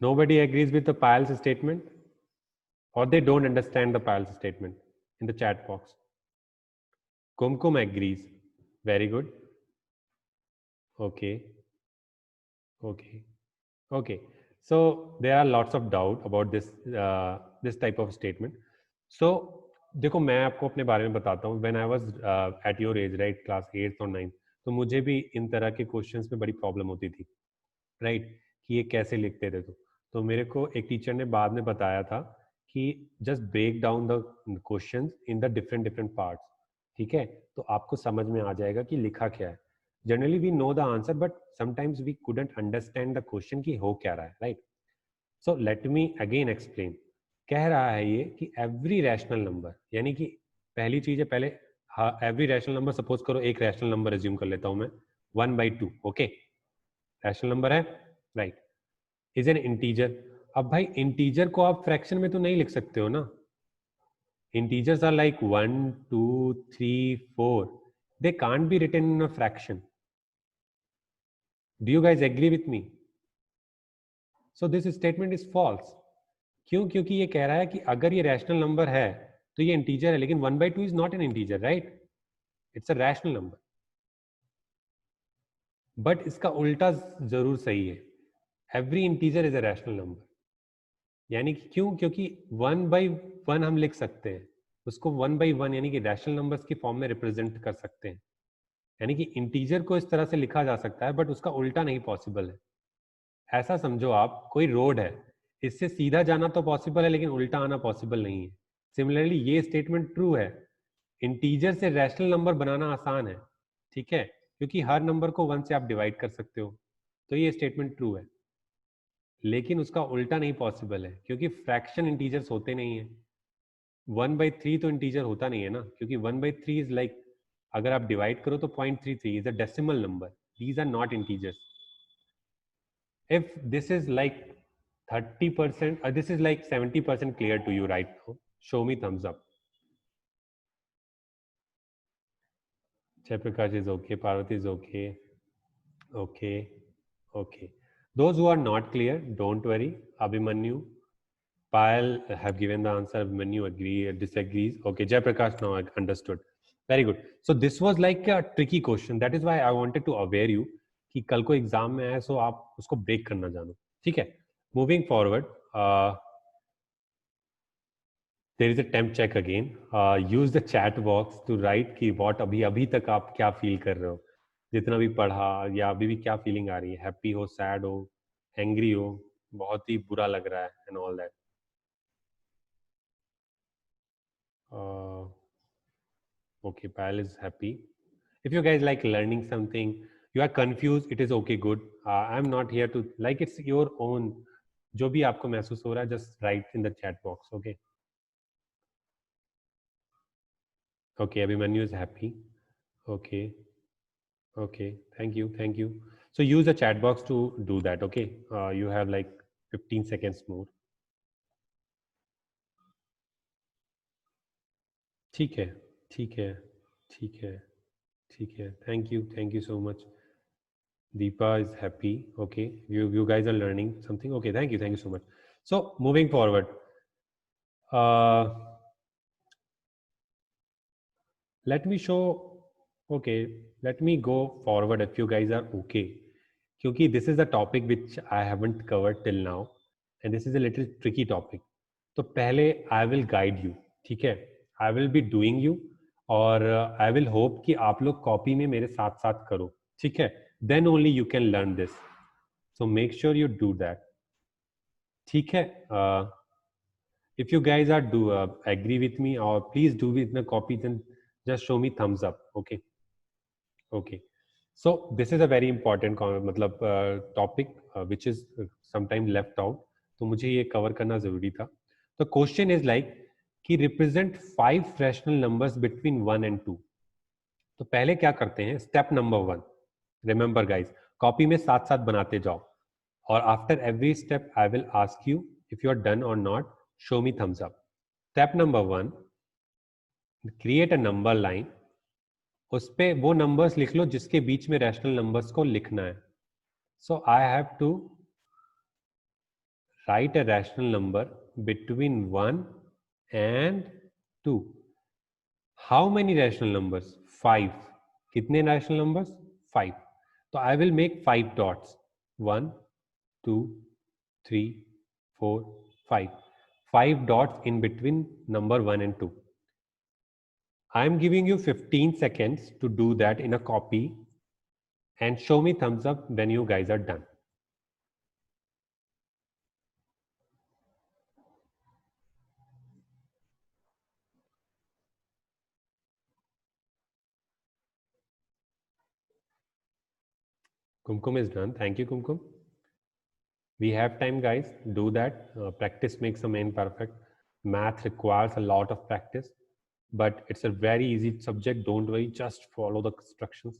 Nobody agrees with the Payal's statement, or they don't understand the Payal's statement in the chat box. Kumkum agrees. Very good. Okay. Okay. Okay. So there are lots of doubt about this type of statement. So देखो मैं आपको अपने बारे में बताता हूँ. When I was at your age, right, class 8th और 9th, तो मुझे भी इन तरह के क्वेश्चंस में बड़ी प्रॉब्लम होती थी, राइट, कि ये कैसे लिखते थे. तो मेरे को एक टीचर ने बाद में बताया था कि just break down the questions in the different parts. ठीक है, तो आपको समझ में आ जाएगा कि लिखा क्या है. Generally we know the answer but sometimes we couldn't understand the question कि हो क्या रहा है, right. So let me again explain. कह रहा है ये कि एवरी रैशनल नंबर, यानी कि पहली चीज है, पहले एवरी रैशनल नंबर, सपोज करो एक रैशनल नंबर एज्यूम कर लेता हूं मैं 1/2. ओके, रैशनल नंबर है, राइट, इज एन इंटीजर. अब भाई इंटीजर को आप फ्रैक्शन में तो नहीं लिख सकते हो ना. Integers are like 1, 2, 3, 4. They can't be written in a fraction. Do you guys agree with me? So this statement is false. क्यों? क्योंकि ये कह रहा है कि अगर ये रैशनल नंबर है तो ये इंटीजर है, लेकिन 1/2 is not an integer, right, it's a rational number. But इसका उल्टा जरूर सही है. Every integer is a rational number. यानी कि क्यों? क्योंकि 1/1 हम लिख सकते हैं, उसको 1/1 यानी कि रैशनल नंबर्स की फॉर्म में रिप्रेजेंट कर सकते हैं. यानी कि इंटीजर को इस तरह से लिखा जा सकता है, बट उसका उल्टा नहीं पॉसिबल है. ऐसा समझो आप कोई रोड है, इससे सीधा जाना तो पॉसिबल है लेकिन उल्टा आना पॉसिबल नहीं है. सिमिलरली ये स्टेटमेंट ट्रू है. इंटीजर से रैशनल नंबर बनाना आसान है, ठीक है, क्योंकि हर नंबर को 1 से आप डिवाइड कर सकते हो. तो ये स्टेटमेंट ट्रू है, लेकिन उसका उल्टा नहीं पॉसिबल है, क्योंकि फ्रैक्शन इंटीजर्स होते नहीं है. 1/3 तो इंटीजर होता नहीं है ना, क्योंकि 1/3 इज लाइक, अगर आप डिवाइड करो तो 0.33 is a decimal number. These are not integers. If this is like 30%, this is like 70% clear to you right now, show me thumbs up. Jayaprakash is okay, Parvati is okay. Okay. Those who are not clear, don't worry. Abhimanyu, Payal have given the answer. Abhimanyu agree, disagrees. Okay, Jayaprakash now understood. Very good. So this was like a tricky question. That is why I wanted to aware you कि कल को exam में आए, सो आप उसको break करना जानो. ठीक है, moving forward, there is a temp check again. Use the chat box to write कि व्हाट अभी तक आप क्या फील कर रहे हो, जितना भी पढ़ा, या अभी भी क्या फीलिंग आ रही है. हैप्पी हो, सैड हो, एंग्री हो, बहुत ही बुरा लग रहा है, and all that. Okay, Payal is happy. If you guys like learning something, you are confused, it is okay, good. I'm not here to, like, it's your own. जो भी आपको महसूस हो रहा है, just write in the chat box. Okay. Okay, Abhimanyu is happy. Okay. Thank you. So use the chat box to do that. Okay. You have like 15 seconds more. ठीक है. Thank you so much. Deepa is happy. Okay, you guys are learning something. Okay, thank you so much. So moving forward, let me show. Okay, let me go forward if you guys are okay, क्योंकि this is a topic which I haven't covered till now, and this is a little tricky topic. तो पहले I will guide you, ठीक है? I will be doing you, और I will hope कि आप लोग copy में मेरे साथ साथ करो, ठीक है? Then only you can learn this. So make sure you do that. ठीक है? If you guys are agree with me, or please do with the copy, then just show me thumbs up. Okay. So this is a very important मतलब topic which is sometimes left out. तो मुझे ये cover करना जरूरी था. तो question is like कि represent 5 rational numbers between 1 and 2. तो पहले क्या करते हैं? Step number 1. Remember guys, copy में साथ साथ बनाते जाओ और after every step I will ask you if you are done और not, show me thumbs up. Step number 1, create a number line. उस पे वो नंबर्स लिख लो जिसके बीच में रैशनल नंबर्स को लिखना है। So I have to write a rational number between 1 and 2। How many rational numbers? 5। कितने रैशनल नंबर्स? 5। तो I will make 5 dots, 1 2 3 4 5। 5 dots in between number 1 and 2. I am giving you 15 seconds to do that in a copy and show me thumbs up when you guys are done. Kumkum is done. Thank you, Kumkum. We have time, guys. Do that. Practice makes a man perfect. Math requires a lot of practice, but it's a very easy subject. Don't worry. Just follow the instructions.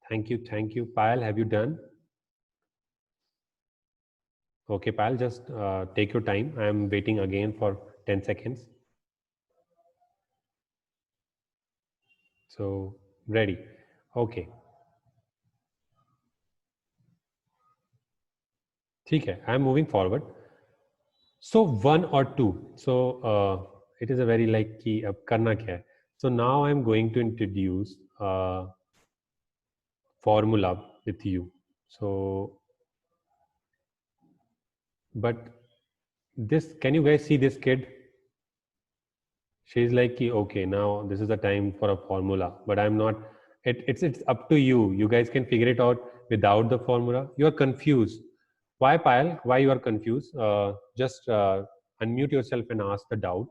Thank you. Thank you. Payal, have you done? Okay, Payal, just take your time. I am waiting again for 10 seconds. So, ready. Okay. ठीक है, I am moving forward. So 1 or 2. So it is a very like कि अब करना क्या है. So now I am going to introduce formula with you. So, but this, can you guys see this kid? She is like, okay, now this is the time for a formula, but I'm not. It's up to you. You guys can figure it out without the formula. You are confused. Why, Payal? Why you are confused? Just unmute yourself and ask the doubt.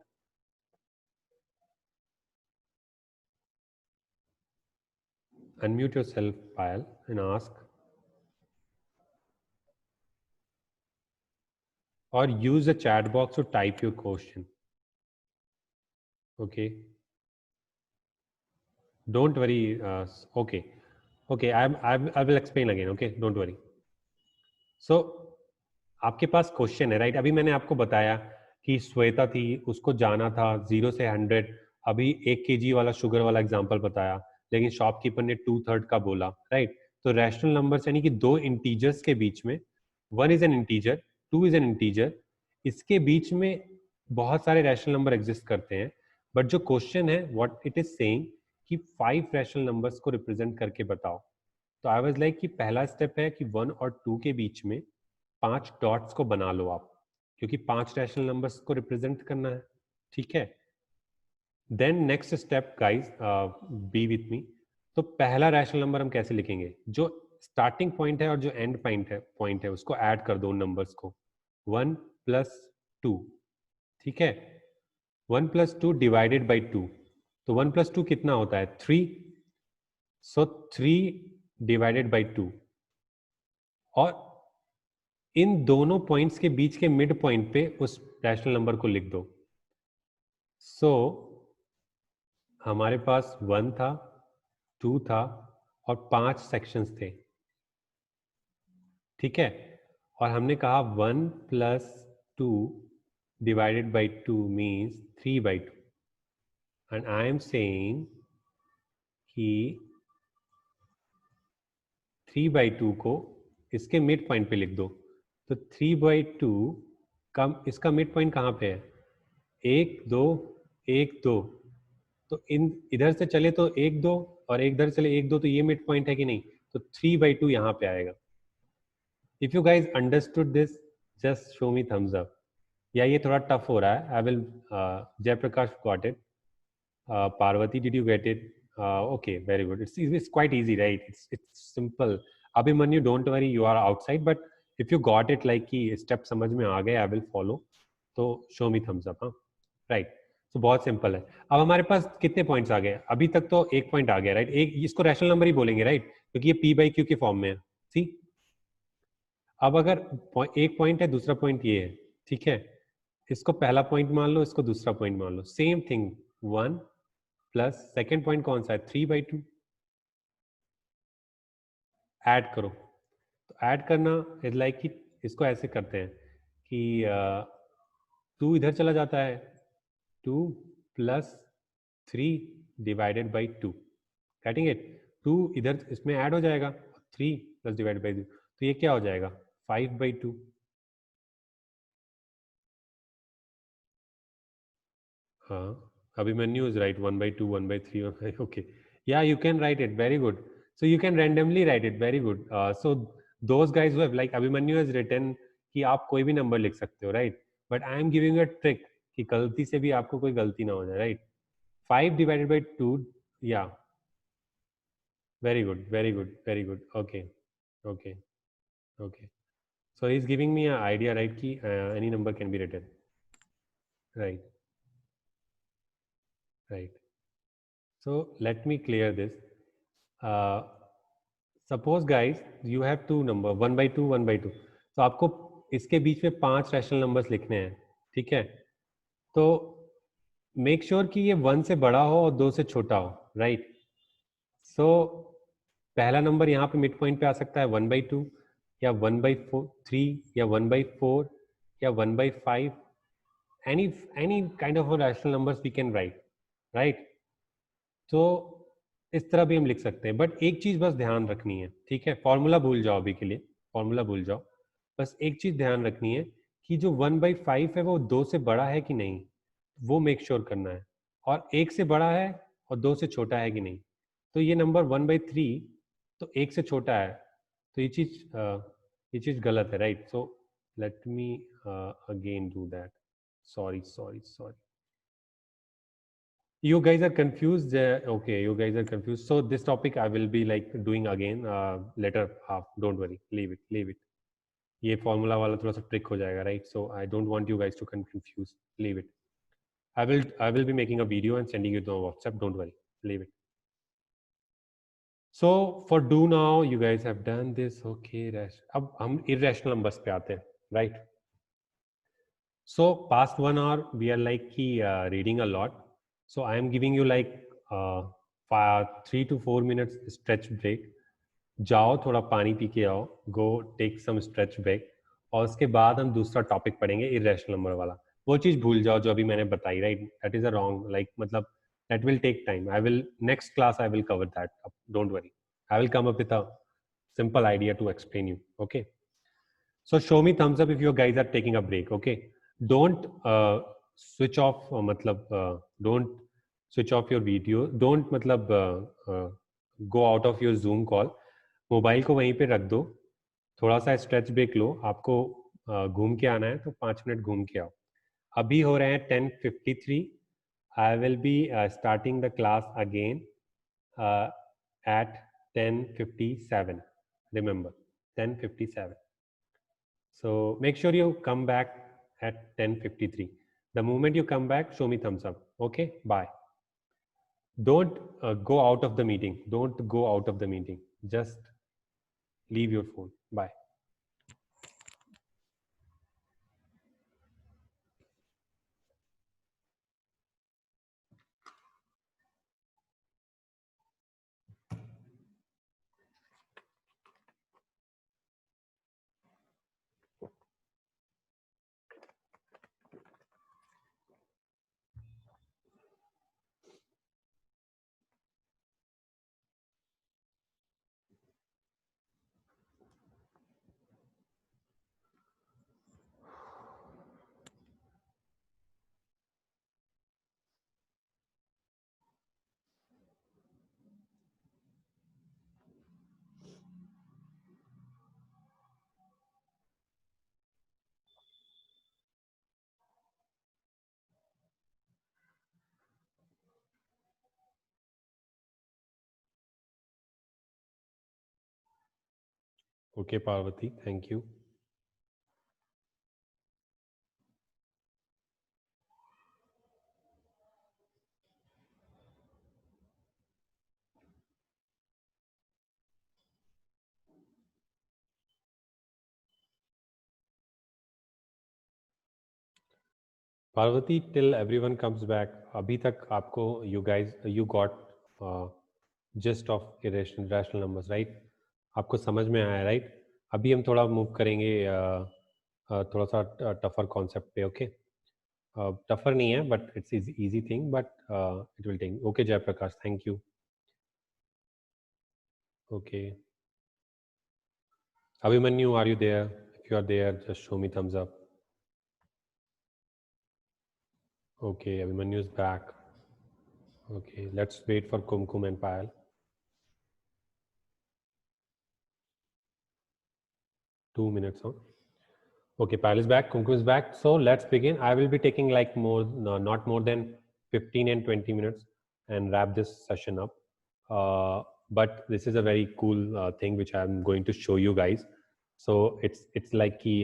Unmute yourself, Payal, and ask. Or use the chat box to type your question. Okay. Don't worry. Okay. Okay. I will explain again. Okay. Don't worry. So, आपके पास question है, right? अभी मैंने आपको बताया कि श्वेता थी, उसको जाना था 0 से 100। अभी 1 kg वाला शुगर वाला एग्जांपल बताया, लेकिन शॉपकीपर ने 2/3 का बोला, राइट? तो रैशनल नंबर्स यानी कि दो इंटीजर्स के बीच में, 1 is an integer, 2 is an integer, इसके बीच में बहुत सारे रैशनल नंबर एग्जिस्ट करते हैं। बट जो क्वेश्चन है, व्हाट इट इज सेइंग कि 5 रैशनल नंबर्स को रिप्रेजेंट करके बताओ। तो आई वाज लाइक कि पहला स्टेप है कि 1 और 2 के बीच में 5 डॉट्स को बना लो आप, क्योंकि 5 रैशनल नंबर्स को रिप्रेजेंट करना है, ठीक है? Then next step guys, be with me. तो पहला रैशनल नंबर हम कैसे लिखेंगे? जो स्टार्टिंग पॉइंट है और जो एंड पॉइंट है उसको ऐड कर दो उन नंबर्स को, 1 + 2, ठीक है? 1 + 2 डिवाइडेड बाई 2, तो 1 + 2 कितना होता है? 3। सो 3 डिवाइडेड बाई 2, और इन दोनों पॉइंट्स के बीच के मिड पॉइंट पे उस रैशनल नंबर को लिख दो। सो हमारे पास 1 था, 2 था और 5 सेक्शंस थे, ठीक है? और हमने कहा 1 + 2 divided by 2 means 3/2, and I am saying कि 3/2 को इसके मिड पॉइंट पे लिख दो। तो 3/2 का इसका मिड पॉइंट कहाँ पे है? 1 2 1 2, तो इन इधर से चले तो 1 2 और एक इधर चले 1 2, तो ये मिड पॉइंट है कि नहीं? तो 3/2 यहाँ पे आएगा। If you guys understood this, just show me thumbs up. या ये थोड़ा टफ हो रहा है? I will, Jayaprakash got it, Parvati did you get it? Okay, very good. It's quite easy, right? It's simple. Abhimanyu, don't worry, you are outside, but if you got it like कि step समझ में आ गए, I will follow. तो show me thumbs up, हाँ, right? तो बहुत simple है। अब हमारे पास कितने पॉइंट्स आ गए? अभी तक तो एक पॉइंट आ गया, राइट? एक, इसको रैशनल नंबर ही बोलेंगे, राइट? क्योंकि ये P/Q के फॉर्म में है। सी, अब अगर एक पॉइंट है, दूसरा पॉइंट ये है, ठीक है? इसको पहला पॉइंट मान लो, इसको दूसरा पॉइंट मान लो। Same thing, 1 plus second point कौन सा है? 3/2, ऐड करो। तो ऐड करना इज लाइक कि इसको ऐसे करते हैं कि 2 इधर चला जाता है, 2 + 3 डिवाइडेड बाई 2, गेटिंग इट? 2 इधर इसमें ऐड हो जाएगा, 3 + डिवाइडेड बाई 2, तो ये क्या हो जाएगा 5/2. Abhimanyu is right, 1/2, 1/3, 1/3. Okay. Yeah, you can write it. Very good. So you can randomly write it. Very good. So those guys who have, like Abhimanyu has written कि आप कोई भी नंबर लिख सकते हो, right? But I am giving you a trick कि गलती से भी आपको कोई गलती ना हो जाए, right? 5 divided by 2, yeah. Very good, very good, very good. Okay, okay, okay. So he's giving me an idea, right? कि any number can be written, right? Right. So let me clear this. Suppose guys you have two number 1/2, 1/2. तो आपको इसके बीच में 5 rational numbers लिखने हैं, ठीक है? तो मेक श्योर कि ये 1 से बड़ा हो और 2 से छोटा हो, राइट? सो पहला नंबर यहाँ पे मिड पॉइंट पे आ सकता है 1/2 या 1/3 या 1/4 या 1/5. any kind of a rational numbers we can write, right? तो इस तरह भी हम लिख सकते हैं, बट एक चीज बस ध्यान रखनी है, ठीक है? फॉर्मूला भूल जाओ अभी के लिए, फॉर्मूला भूल जाओ. बस एक चीज ध्यान रखनी है कि जो 1/5 है वो 2 से बड़ा है कि नहीं, वो मेक श्योर करना है. और 1 से बड़ा है और 2 से छोटा है कि नहीं. तो ये नंबर 1/3 तो 1 से छोटा है, तो ये चीज गलत है, right? So let me again do that. Sorry. You guys are confused. Okay, you guys are confused. So this topic I will be like doing again later half. Don't worry. Leave it. ये formula वाला थोड़ा सा trick हो जाएगा, right? So I don't want you guys to confuse. Leave it. I will be making a video and sending you to WhatsApp. Don't worry. Leave it. So for do now, you guys have done this. Okay, अब हम irrational numbers पे आते हैं, right? So past 1 hour we are like reading a lot. So I am giving you like 3 to 4 minutes stretch break. जाओ थोड़ा पानी P के आओ, go take some stretch break, और उसके बाद हम दूसरा टॉपिक पढ़ेंगे irrational number वाला. वो चीज़ भूल जाओ जो अभी मैंने बताई, right? That is a wrong, like मतलब that will take time. Next class I will cover that. Don't worry. I will come up with a simple idea to explain you. Okay. So show me thumbs up if you guys are taking a break. Okay. Don't switch off don't switch off your video. Don't go out of your Zoom call. Mobile को वहीं पे रख दो, थोड़ा सा stretch break लो. आपको घूम के आना है तो 5 मिनट घूम के आओ. अभी हो रहे हैं 10:53. आई will be starting the class again at 10:57. Remember, 10:57. So make sure you come back at 10:53. The moment you come back, show me thumbs up. Okay, bye. Don't go out of the meeting. Don't go out of the meeting. Just leave your phone. Bye. Okay, Parvati, thank you. Parvati, till everyone comes back, अभी तक आपको you got gist of rational numbers, right? आपको समझ में आया, right? अभी हम थोड़ा मूव करेंगे थोड़ा सा टफर कॉन्सेप्ट पे. ओके, टफर नहीं है but it's easy thing, but it will take. Okay Jayaprakash, thank you. Okay, Abhimanyu, are you there? If you are there, just show me thumbs up. Okay, Abhimanyu is back. Okay, let's wait for Kumkum and Payal. Two minutes, huh? Okay, Payal is back, Kumkum is back. So let's begin. I will be taking like not more than 15 and 20 minutes and wrap this session up. But this is a very cool thing which I'm going to show you guys. So it's like कि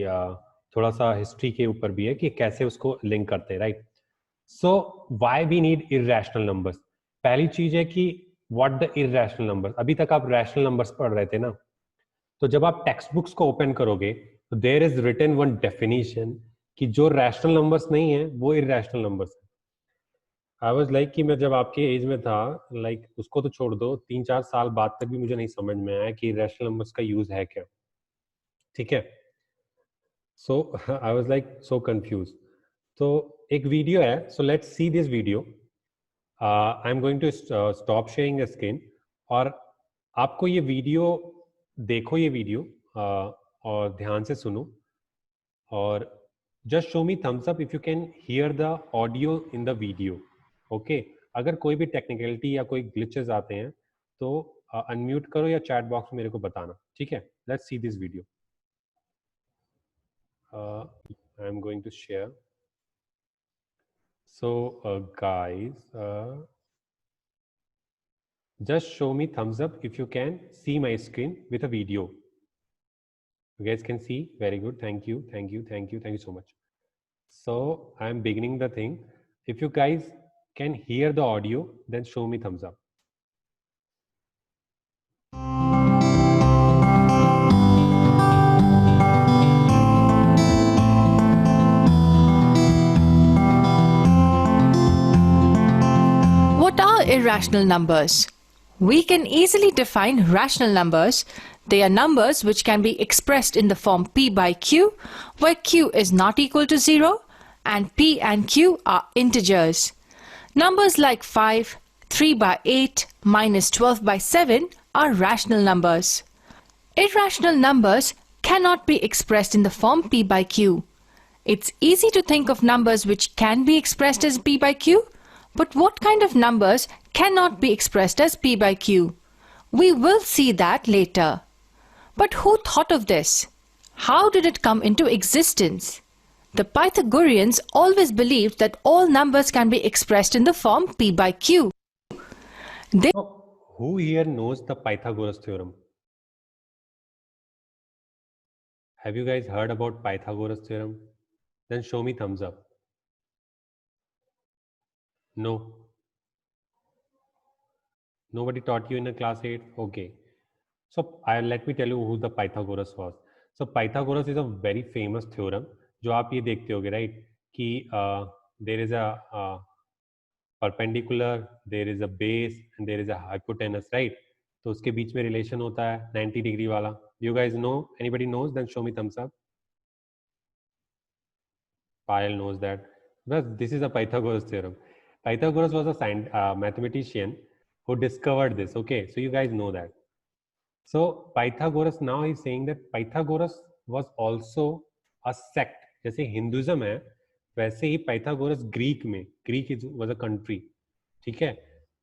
थोड़ा सा history के ऊपर भी है कि कैसे उसको लिंक करते हैं, right? So why we need irrational numbers. पहली चीज है कि व्हाट द इररेशनल नंबर्स. अभी तक आप रैशनल नंबर्स पढ़ रहे थे ना, तो जब आप टेक्स्ट बुक्स को ओपन करोगे तो there is written one definition कि जो रैशनल नंबर्स नहीं है वो इररेशनल नंबर्स है. आई वाज लाइक कि मैं जब आपके एज में था, लाइक उसको तो छोड़ दो, 3-4 साल बाद तक भी मुझे नहीं समझ में आया कि इररेशनल नंबर्स का यूज है क्या. ठीक है, so I was like so confuse. तो एक वीडियो है, so let's see this video. I am going to stop sharing the screen और आपको ये वीडियो देखो, ये वीडियो और ध्यान से सुनो और just show me thumbs up if you can hear the audio in the video. Okay, अगर कोई भी टेक्निकलिटी या कोई ग्लिचेस आते हैं तो अनम्यूट करो या चैट बॉक्स में मेरे को बताना. ठीक है, let's see this video. I am going to share. So guys, just show me thumbs up if you can see my screen with a video. You guys can see? Very good. Thank you, thank you, thank you, thank you so much. So I am beginning the thing. If you guys can hear the audio, then show me thumbs up. What are irrational numbers? We can easily define rational numbers. They are numbers which can be expressed in the form p by q, where q is not equal to 0 and p and q are integers. Numbers like 5, 3 by 8, minus 12 by 7 are rational numbers. Irrational numbers cannot be expressed in the form p by q. It's easy to think of numbers which can be expressed as p by q. But what kind of numbers cannot be expressed as p by q? We will see that later. But who thought of this? How did it come into existence? The Pythagoreans always believed that all numbers can be expressed in the form p by q. Who here knows the Pythagoras theorem? Have you guys heard about Pythagoras theorem? Then show me thumbs up. No. Nobody taught you in a class 8? Okay. So let me tell you who the Pythagoras was. So Pythagoras is a very famous theorem जो आप ये देखते होगे, right? कि there is a perpendicular, there is a base and there is a hypotenuse, right? तो उसके बीच में relation होता है 90 degree वाला. You guys know? Anybody knows? Then show me thumbs up. Payal knows that. But this is a Pythagoras theorem. Pythagoras was a mathematician who discovered this. Okay, so you guys know that. So Pythagoras now is saying that Pythagoras was also a sect. जैसे Hinduism है वैसे ही Pythagoras Greek में, Greek was a country. ठीक है,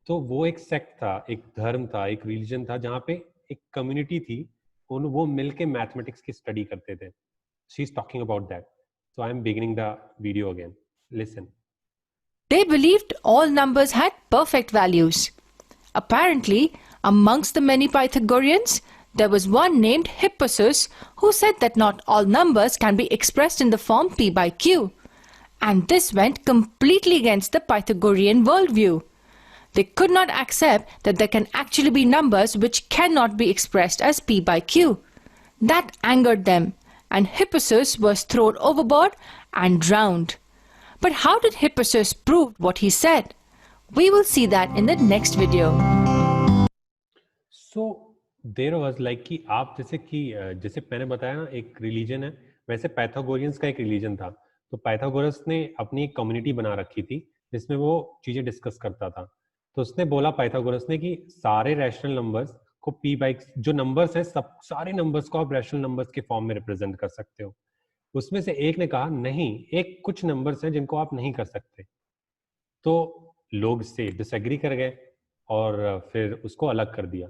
तो वो एक sect था, एक धर्म था, एक रिलीजन था जहाँ पे एक कम्युनिटी थी, वो मिलके मैथमेटिक्स की स्टडी करते थे. She is talking about that. So I am beginning the video again. Listen. They believed all numbers had perfect values. Apparently, amongst the many Pythagoreans, there was one named Hippasus who said that not all numbers can be expressed in the form p by q. And this went completely against the Pythagorean worldview. They could not accept that there can actually be numbers which cannot be expressed as p by q. That angered them, and Hippasus was thrown overboard and drowned. But how did Hippasus prove what he said? We will see that in the next video. So there was like कि आप जैसे मैंने बताया ना, एक religion है, वैसे पाइथागोरियंस का एक रिलीजन था। तो पाइथागोरस ने अपनी एक कम्युनिटी बना रखी थी जिसमें वो चीजें डिस्कस करता था। तो उसने बोला पाइथागोरस ने कि सारे रैशनल नंबर्स को पी बाई, जो नंबर्स हैं सब सारे नंबर्स को आप रैशनल नंबर्स के फॉर्म में रिप्रेजेंट कर सकते हो। उसमें से एक ने कहा नहीं, एक कुछ नंबर्स हैं जिनको आप नहीं कर सकते। तो लोग इससे डिसएग्री कर गए और फिर उसको अलग कर दिया।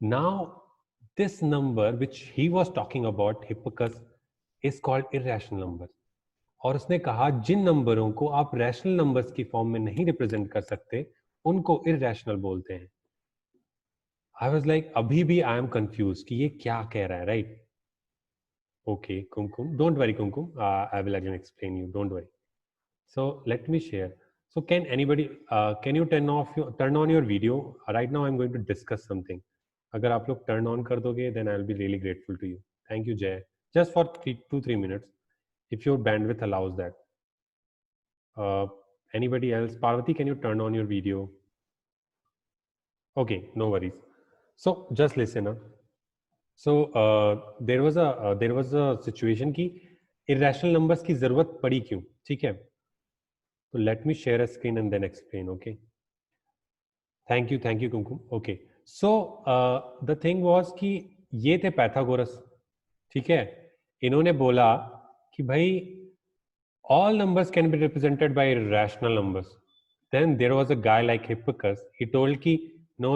Now, this number which he was talking about, Hippocrates, is called irrational number. और उसने कहा जिन नंबरों को आप रैशनल नंबर्स की फॉर्म में नहीं रिप्रेजेंट कर सकते उनको इरैशनल बोलते हैं। आई वाज लाइक अभी भी आई एम कंफ्यूज कि ये क्या कह रहा है, right? Okay Kumkum, don't worry Kumkum, I will again explain you, don't worry. So let me share. So can anybody, can you turn on your video? Right now I'm going to discuss something. अगर आप लोग turn on कर दोगे, then I'll be really grateful to you. Thank you, Jay. Just for 2-3 minutes, if your bandwidth allows that. Anybody else? Parvati, can you turn on your video? Okay, no worries. So just listen up. So there was a situation कि irrational numbers की जरूरत पड़ी क्यों, ठीक है? So let me share a screen and then explain, okay? Thank you, Kumkum. Okay. So the thing was कि ये थे पैथागोरस, ठीक है? इन्होंने बोला कि भाई all numbers can be represented by rational numbers. Then there was a guy like Hippocrates. He told कि no.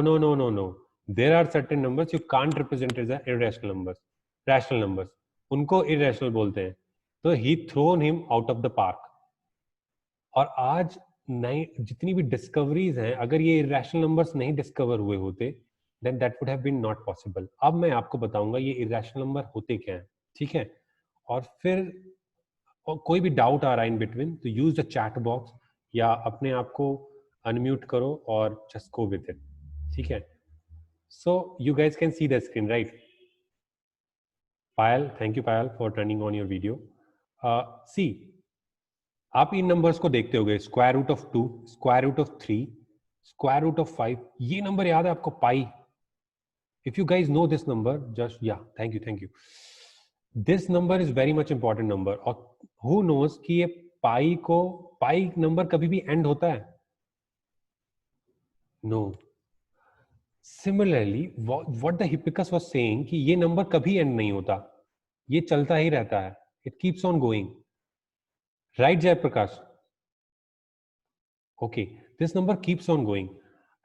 There are certain numbers you can't represent as irrational numbers, rational numbers. उनको irrational बोलते हैं. तो he thrown him out of the park. और आज नई जितनी भी डिस्कवरीज हैं, अगर ये इरैशनल नंबर्स नहीं डिस्कवर हुए होते then that would have been not possible. अब मैं आपको बताऊंगा ये इरैशनल नंबर होते क्या हैं, ठीक है? और फिर कोई भी डाउट आ रहा है इन बिटवीन तो यूज द चैट बॉक्स या अपने आप को अनम्यूट करो और जस्ट गो विद इट, ठीक है? So you guys can see the screen, right? Payal, thank you Payal for turning on your video. See, आप इन नंबर्स को देखते होगे, square root of 2, square root of 3, square root of 5। ये नंबर याद है आपको, pi? If you guys know this number, just yeah thank you. This number is very much important number. और हु नोज कि ये पाई नंबर कभी भी end होता है? No. Similarly what the Hippasus was saying कि ये नंबर कभी एंड नहीं होता, ये चलता ही रहता है, it keeps on going, right Jayaprakash? Okay, this number keeps on going.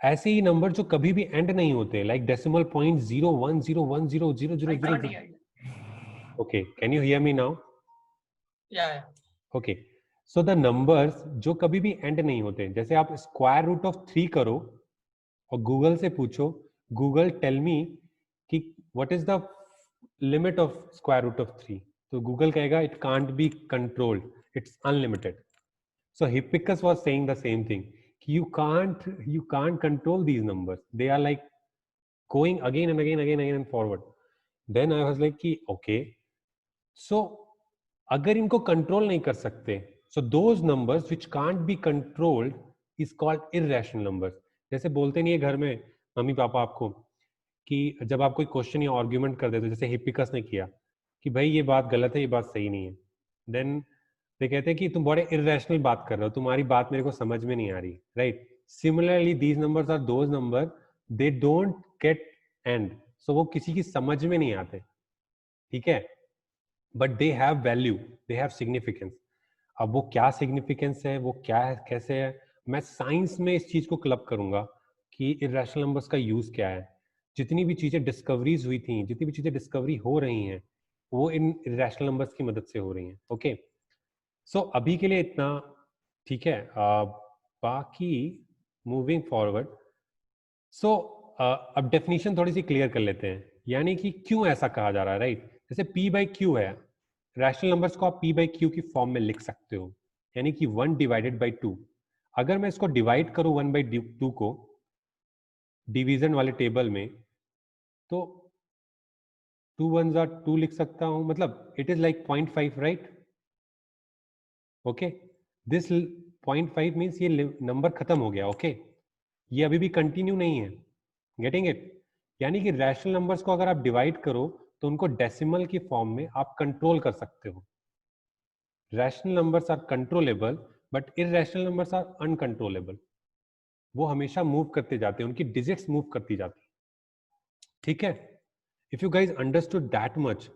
ऐसे ही नंबर जो कभी भी एंड नहीं होते, like decimal point 0.1010000। Okay, can you hear me now? Yeah. Okay, so the numbers जो कभी भी एंड नहीं होते, जैसे आप स्क्वायर रूट ऑफ 3 करो और गूगल से पूछो, गूगल टेल मी कि what is the limit of square root of 3, तो गूगल कहेगा it can't be controlled, it's unlimited. So Hippicus was saying the same thing. You can't control these numbers. They are like going again and forward. Then I was like कि okay, so अगर इनको control नहीं कर सकते, so those numbers which can't be controlled is called irrational numbers. जैसे बोलते नहीं है घर में मम्मी पापा आपको कि जब आप कोई क्वेश्चन या आर्ग्यूमेंट कर देते, जैसे हिप्पिकस ने किया कि भाई ये बात गलत है, ये बात सही नहीं है, देन they कहते हैं कि तुम बड़े इररेशनल बात कर रहे हो, तुम्हारी बात मेरे को समझ में नहीं आ रही, right? Similarly these numbers are those number they don't get end, so वो किसी की समझ में नहीं आते, ठीक है? But they have value, they have significance. अब वो क्या सिग्निफिकेंस है, वो क्या है, कैसे है, मैं साइंस में इस चीज को क्लब करूंगा कि इररेशनल नंबर्स का यूज क्या है। जितनी भी चीजें डिस्कवरीज हुई थी, जितनी भी चीजें डिस्कवरी हो रही हैं, वो इन इररेशनल नंबर्स की मदद से हो रही हैं, ओके? सो अभी के लिए इतना, ठीक है? बाकी मूविंग फॉरवर्ड, सो अब डेफिनेशन थोड़ी सी क्लियर कर लेते हैं, यानी कि क्यों ऐसा कहा जा रहा है, राइट? जैसे p बाई क्यू है, रैशनल नंबर्स को आप p बाई क्यू की फॉर्म में लिख सकते हो, यानी कि 1 डिवाइडेड बाई 2। अगर मैं इसको डिवाइड करूं 1 बाई 2 को डिवीजन वाले टेबल में, तो 2 1s are 2 लिख सकता हूं, मतलब it is like 0.5, right? Okay, this 0.5 means ये नंबर खत्म हो गया, ओके? ये अभी भी कंटिन्यू नहीं है, गेटिंग इट? यानी कि रैशनल नंबर्स को अगर आप डिवाइड करो तो उनको डेसिमल की फॉर्म में आप कंट्रोल कर सकते हो. Rational numbers are controllable but irrational numbers are uncontrollable. वो हमेशा मूव करते जाते हैं, उनकी डिजिट्स मूव करती जाती है. ठीक है, if you guys understood that much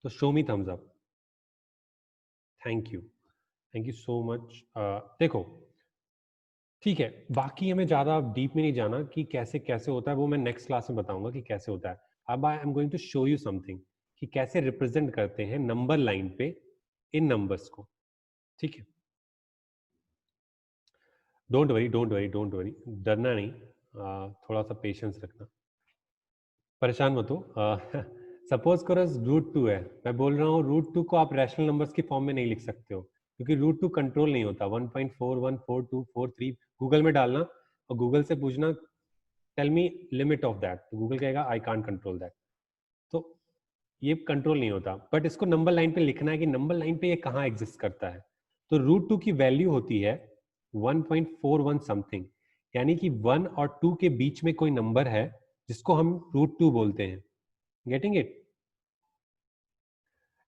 तो show me thumbs up. Thank you so much. देखो ठीक है, बाकी हमें ज़्यादा डीप में नहीं जाना कि कैसे कैसे होता है, वो मैं नेक्स्ट क्लास में बताऊंगा कि कैसे होता है. अब I am going to show you something कि कैसे रिप्रेजेंट करते हैं नंबर लाइन पे इन नंबर्स को. ठीक है, डोंट वरी, डरना नहीं, थोड़ा सा पेशेंस रखना, परेशान मत हो. सपोज करो √2 है, मैं बोल रहा हूँ √2 को आप रैशनल नंबर्स की फॉर्म में नहीं लिख सकते हो क्योंकि √2 कंट्रोल नहीं होता. 1.414243 गूगल में डालना और गूगल से पूछना tell me limit of that, तो गूगल कहेगा आई कांट कंट्रोल दैट. तो ये कंट्रोल नहीं होता, बट इसको नंबर लाइन पे लिखना है कि नंबर लाइन पे ये कहाँ एग्जिस्ट करता है. तो √2 की वैल्यू होती है 1.41 समथिंग, यानी कि 1 और 2 के बीच में कोई नंबर है जिसको हम √2 बोलते हैं. Getting it?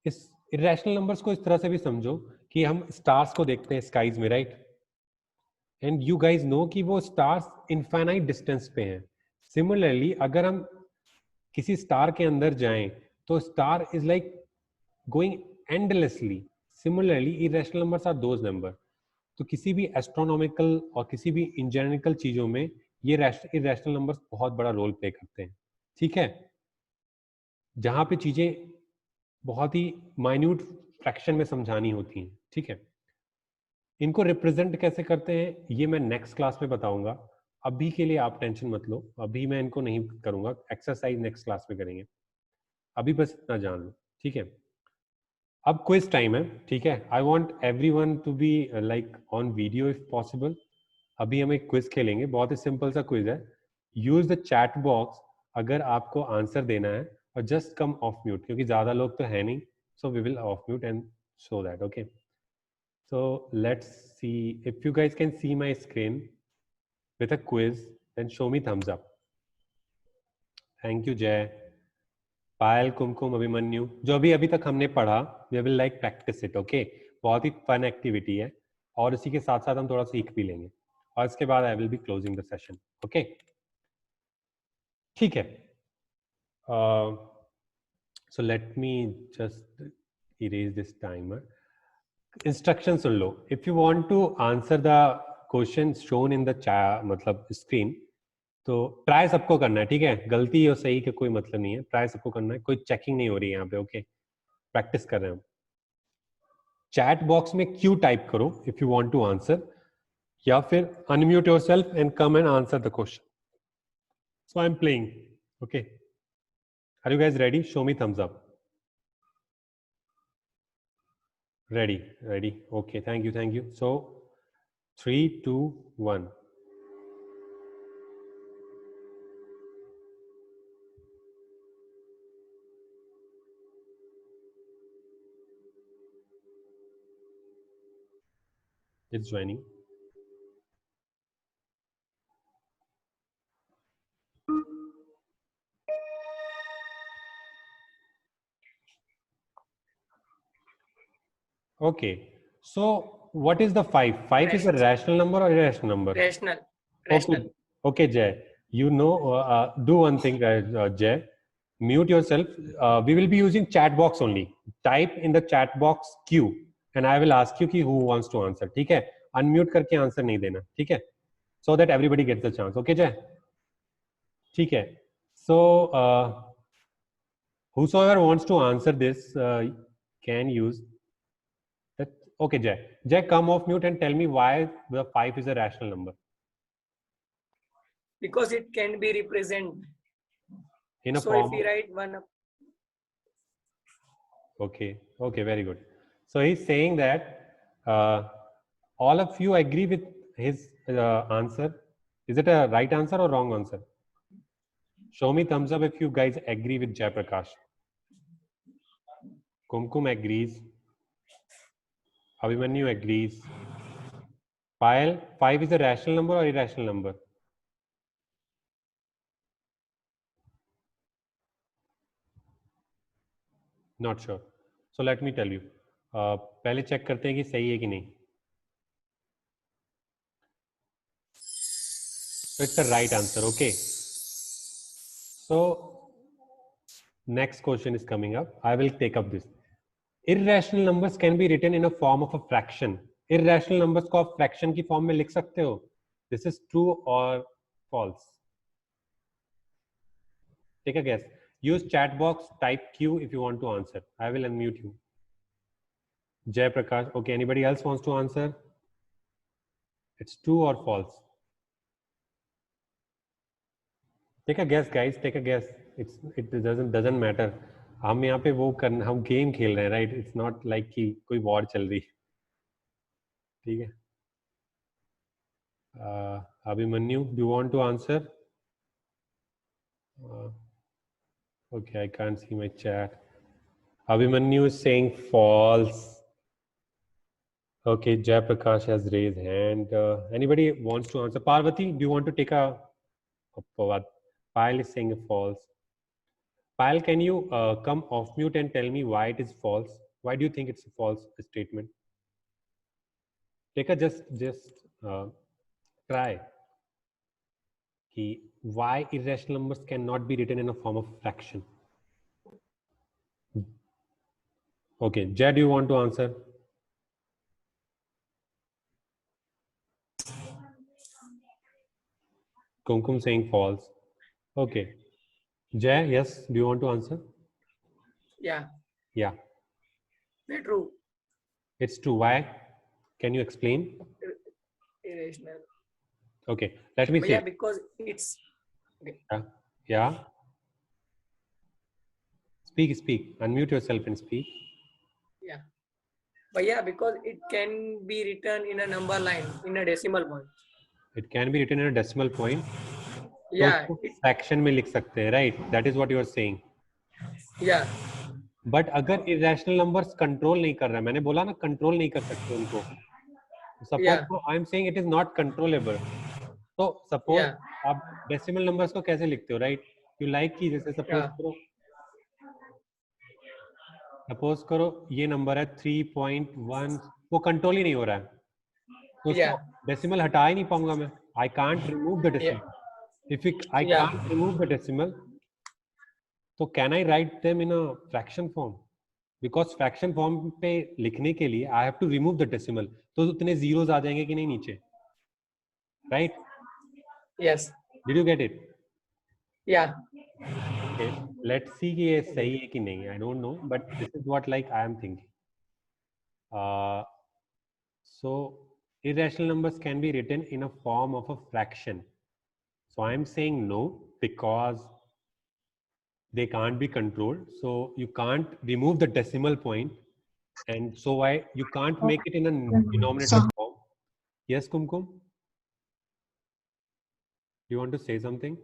इस इरेशनल नंबर्स को इस तरह से भी समझो कि हम स्टार्स को देखते हैं स्काईज में, right? And you guys know कि वो स्टार्स इनफाइनाइट डिस्टेंस पे हैं. सिमिलरली अगर हम किसी स्टार के अंदर जाएं तो star is like going endlessly. Similarly irrational numbers are those number. तो किसी भी एस्ट्रोनॉमिकल और किसी भी इंजीनियरिकल चीजों में ये इरेशनल नंबर्स बहुत बड़ा रोल प्ले करते हैं. ठीक है, जहां पे चीजें बहुत ही माइन्यूट फ्रैक्शन में समझानी होती हैं. ठीक है, इनको रिप्रेजेंट कैसे करते हैं ये मैं नेक्स्ट क्लास में बताऊंगा. अभी के लिए आप टेंशन मत लो, अभी मैं इनको नहीं करूंगा, एक्सरसाइज नेक्स्ट क्लास में करेंगे. अभी बस इतना जान लो. ठीक है, अब क्विज टाइम है. ठीक है, I want everyone to be like on video if possible. अभी हम एक क्विज खेलेंगे, बहुत ही सिंपल सा क्विज है. यूज द चैट बॉक्स अगर आपको आंसर देना है, और जस्ट कम ऑफ म्यूट क्योंकि ज्यादा लोग तो है नहीं, so we will off mute and show that. Okay, so let's see if you guys can see my screen with a quiz then show me thumbs up. Thank you Jay, Payal, Kumkum, Abhimanyu. जो अभी तक हमने पढ़ा we will like practice it. Okay, बहुत ही fun activity है और इसी के साथ साथ हम थोड़ा सीख भी लेंगे और इसके बाद आई will be closing the session. Okay, ठीक है. So let me just erase this timer. Instruction soon low. If you want to answer the question shown in the मतलब screen, तो ट्राई सबको करना है. ठीक है, गलती और सही का कोई मतलब नहीं है, ट्राई सबको करना है, कोई चेकिंग नहीं हो रही है यहाँ पे. ओके, प्रैक्टिस कर रहे हैं हम. चैट बॉक्स में क्यू टाइप करो if you want to answer, या फिर unmute yourself and come and answer the question. So I am playing. Okay, are you guys ready? Show me thumbs up. Ready. Okay, thank you. So 3 2 1. It's joining. Okay, so what is the 5? 5 is a rational number or irrational number? Rational. Okay, Jay, you know, do one thing, Jay, mute yourself. We will be using chat box only. Type in the chat box Q and I will ask you ki who wants to answer. ठीक है, unmute करके answer नहीं देना. ठीक है, so that everybody gets the chance. Okay, Jay? ठीक है, so whosoever wants to answer this can use. Okay, Jay, come off mute and tell me why the 5 is a rational number. Because it can be represented In a so form. if we write one up. Okay, very good. So he's saying that all of you agree with his answer. Is it a right answer or wrong answer? Show me thumbs up if you guys agree with Jay Prakash. Kumkum agrees. Abhimanyu agrees. Payal, 5 is a rational number or irrational number? Not sure, so let me tell you, पहले check करते हैं कि सही है कि नहीं. So it's the right answer. Okay. So next question is coming up. I will take up this. Irrational numbers can be written in a form of a fraction. Irrational numbers को आप fraction की form में लिख सकते हो. This is true or false? Take a guess. Use chat box. Type Q if you want to answer. I will unmute you. Jay Prakash. Okay. Anybody else wants to answer? It's true or false? Take a guess, guys. Take a guess. It doesn't matter. हम यहाँ पे वो करना, हम game खेल रहे हैं, right? It's not like कि कोई वॉर चल रही. ठीक है. Abhimanyu, do you want to answer? Okay, I can't see my chat. Abhimanyu is saying false. Okay, Jay Prakash has raised hand. Anybody wants to answer? Parvati, do you want to take a? Payal is saying false. Payal, can you come off mute and tell me why it is false? Why do you think it's a false statement? Take a just try. Why irrational numbers cannot be written in a form of fraction? Okay, Jay, do you want to answer? Kumkum saying false. Okay. Jay, yes, do you want to answer? Yeah, Yeah, very true. it's true. Why? Can you explain? Irrational. Okay, let me But say. yeah, because it's Yeah. Speak. Unmute yourself and speak. yeah. But yeah, because it can be written in a number line in a decimal point. It can be written in a decimal point. Yeah, तो fraction में लिख सकते हैं, right? That is what you are saying. yeah, But अगर irrational numbers control नहीं कर रहा है, मैंने बोला ना control नहीं कर सकते उनको. Suppose Yeah. I am saying it is not controllable. So suppose Yeah. आप decimal numbers को कैसे लिखते हो, right? You like कि जैसे suppose करो ये नंबर है 3.1, वो कंट्रोल ही नहीं हो रहा है, तो उसको डेसिमल हटा ही नहीं पाऊंगा मैं. I can't remove the decimal. If I can't remove the decimal, तो can I write them in a fraction form? Because fraction form पे लिखने के लिए I have to remove the decimal. तो उतने zeros आ जाएंगे कि नहीं नीचे, right? yes, Did you get it? yeah, Okay, let's see कि ये सही है कि नहीं. I don't know, but this is what like I am thinking. So irrational numbers can be written in a form of a fraction. So I am saying no because they can't be controlled. So you can't remove the decimal point, and so why you can't make it in a denominator form. Yes, Kumkum? Do you want to say something?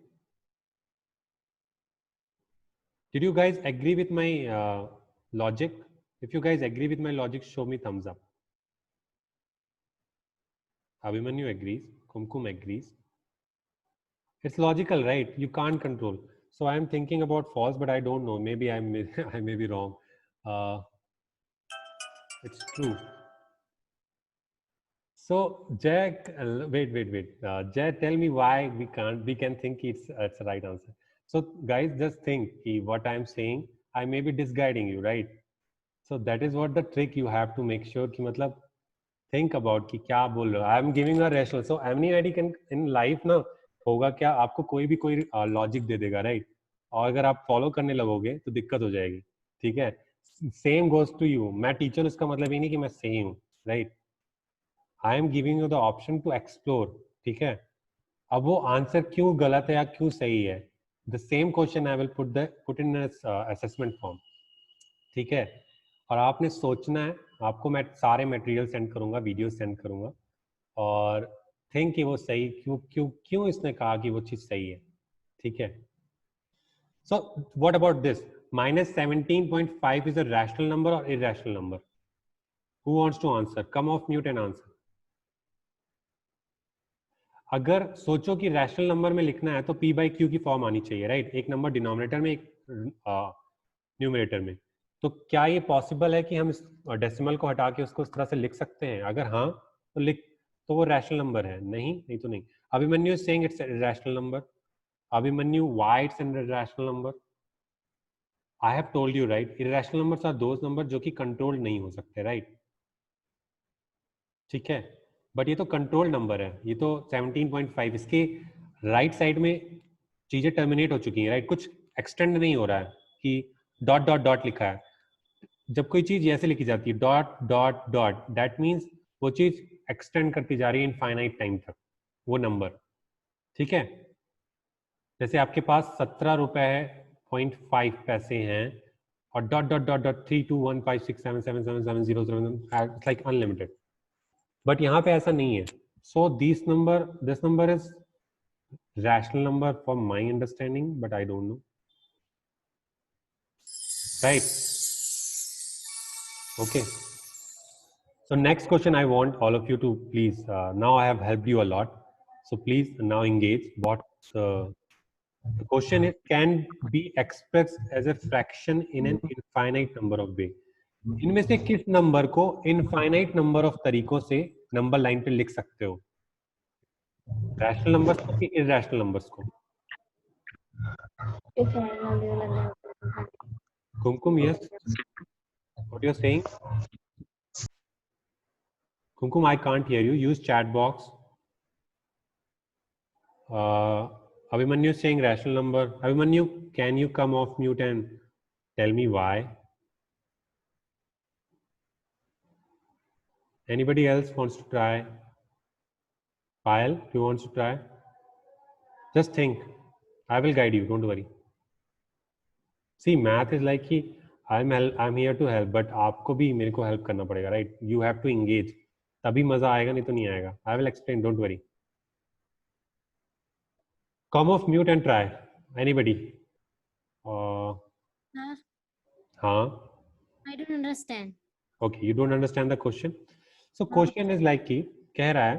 Did you guys agree with my logic? If you guys agree with my logic, show me thumbs up. Abhimanyu agrees. Kumkum agrees. It's logical, right? You can't control. So I am thinking about false, but I don't know. Maybe I may be wrong. It's true. So Jack, wait. Jack, tell me why we can't. We can think it's the right answer. So guys, just think what I'm saying. I may be disguiding you, right? So that is what the trick you have to make sure कि मतलब think about कि क्या बोल रहे हो. I am giving a rational. So anybody can in life ना होगा क्या, आपको कोई भी कोई लॉजिक दे देगा, राइट? और अगर आप फॉलो करने लगोगे तो दिक्कत हो जाएगी, ठीक है? Same goes to you. मैं टीचर, इसका मतलब ये नहीं कि मैं सही हूँ, right? I am giving you the option to explore, ठीक है? अब वो आंसर क्यों गलत है या क्यों सही है, the same question I will put in assessment form, ठीक है? और आपने सोचना है, आपको मैं सारे मटेरियल सेंड करूंगा, वीडियो सेंड करूंगा, और थिंक कि वो सही क्यों इसने कहा कि वो चीज सही है, ठीक है? So what about this? -17.5 is a rational number और irrational number? Who wants to answer? Come off mute and answer. अगर सोचो कि रैशनल नंबर में लिखना है तो p/q की फॉर्म आनी चाहिए, राइट? एक नंबर डिनोमिनेटर में, एक न्यूमरेटर में. तो क्या ये पॉसिबल है कि हम इस डेसिमल को हटा के उसको इस तरह से लिख सकते हैं? अगर हाँ तो लिख, तो वो रैशनल नंबर है। नहीं तो नहीं। Abhimanyu is saying it's rational number. Abhimanyu, why it's an irrational number? I have told you, right? Irrational numbers are those numbers जो कि कंट्रोल नहीं हो सकते, right? ठीक है, बट ये तो कंट्रोल नंबर है. ये तो 17.5, इसके राइट साइड में चीजें टर्मिनेट हो चुकी हैं, राइट? कुछ एक्सटेंड नहीं हो रहा है कि डॉट डॉट डॉट लिखा है. जब कोई चीज ऐसे लिखी जाती है dot dot dot, that means वो चीज एक्सटेंड करती जा रही है इनफाइनाइट टाइम तक, वो नंबर. ठीक है, जैसे आपके पास 17 रुपए 0.5 पैसे हैं और dot dot dot dot 32156777707 it's like unlimited. But यहाँ पे ऐसा नहीं है. So this number is rational number for my understanding, but I don't know, right? Okay, so next question I want all of you to please, now I have helped you a lot, so please now engage. What the question is, can be expressed as a fraction in an infinite number of ways. इनमें से किस number को infinite number of तरीकों से number line पे लिख सकते हो? रैशनल नंबर्स को कि इरैशनल नंबर्स को? Kumkum, yes, what you are saying? Kumkum, I can't hear you. Use chat box. Abhimanyu is saying rational number. Abhimanyu, can you come off mute and tell me why? Anybody else wants to try? Payal, who wants to try? Just think. I will guide you. Don't worry. See, math is like कि I'm here to help, but आपको भी मेरे को help करना पड़ेगा, right? You have to engage. तभी मजा आएगा, नहीं तो नहीं आएगा. I will explain, don't worry. Come off mute and try. Anybody? Sir, हाँ. I don't understand. Okay, you don't understand the question. So question is like कि कह रहा है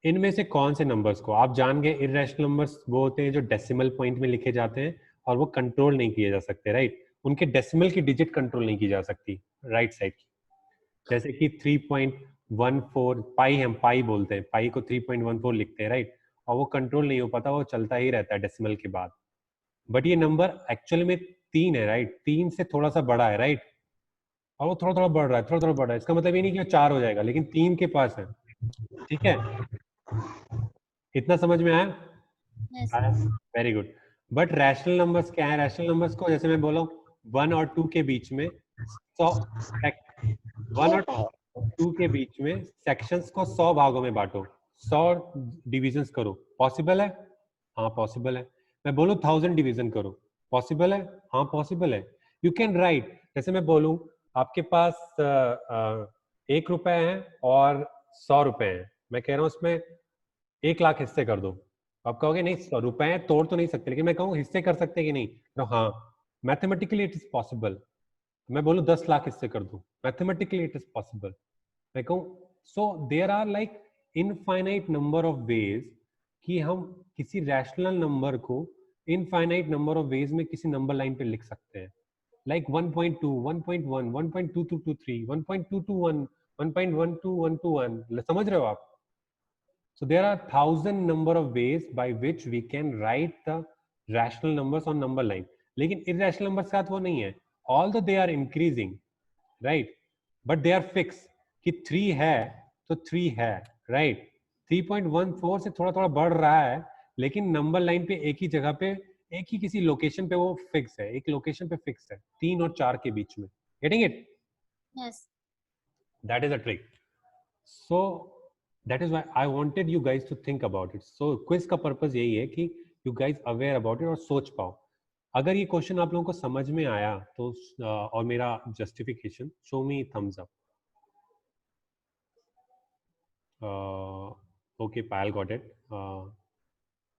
इनमें से कौन से नंबर्स को आप जान गए इररेशनल नंबर्स वो होते हैं जो डेसिमल पॉइंट में लिखे जाते हैं और वो कंट्रोल नहीं किए जा सकते, राइट? उनके डेसिमल की डिजिट कंट्रोल नहीं की जा सकती राइट साइड की. जैसे कि 3.14 पाई, हम पाई बोलते हैं, पाई को 3.14 लिखते हैं, राइट? और वो कंट्रोल नहीं हो पाता, वो चलता ही रहता है डेसिमल के बाद. बट ये नंबर एक्चुअली में 3 है, राइट? 3 से थोड़ा सा बड़ा है, राइट? और वो थोड़ा थोड़ा बढ़ रहा है, थोड़ा थोड़ा बढ़ रहा है. इसका मतलब ये नहीं कि 4 हो जाएगा, लेकिन 3 के पास है. ठीक है, इतना समझ में आया? Yes. Very good. But rational numbers क्या है? रैशनल नंबर्स को जैसे मैं बोला 1 और 2 के बीच में 1 और 2 के बीच में सेक्शंस को 100 भागों में बांटो, 100 डिविजन्स करो. पॉसिबल है? हाँ पॉसिबल है. मैं बोलूं 1000 डिवीजन करो, पॉसिबल है? हाँ पॉसिबल है. You can write. जैसे मैं बोलूं आपके पास 1 रुपए है और 100 रुपए है, मैं कह रहा हूँ उसमें 1 लाख हिस्से कर दो. आप कहोगे नहीं 100 रुपए हैं, तोड़ तो नहीं सकते, लेकिन मैं कहूँ हिस्से कर सकते कि नहीं? तो हाँ, मैथमेटिकली इट इज पॉसिबल. मैं बोलूँ 10 लाख हिस्से कर दो, मैथमेटिकली इट इज पॉसिबल. मैं कहूँ so there are like infinite number of ways कि हम किसी रैशनल नंबर को इनफाइनाइट नंबर ऑफ वेज में किसी नंबर लाइन पे लिख सकते हैं. लाइक 1.2, 1.1, 1.2223, 1.221, 1.12121. समझ रहे हो आप? So there are 1000 number of ways by which we can write the rational numbers on number line. लेकिन irrational numbers के साथ वो नहीं है. Although they are increasing, right? But they are fixed. कि 3 है तो 3 है, right? 3.14 से थोड़ा थोड़ा बढ़ रहा है, लेकिन नंबर लाइन पे एक ही जगह पे, एक ही किसी लोकेशन पे वो फिक्स है, एक लोकेशन पे फिक्स है 3 और 4 के बीच में. Getting it? Yes. That is a trick. So that is why I wanted you guys to think about it. So quiz का purpose यही है कि you guys aware about it और सोच पाओ. अगर ये क्वेश्चन आप लोगों को समझ में आया तो और मेरा justification, show me thumbs up. Okay, Payal got it.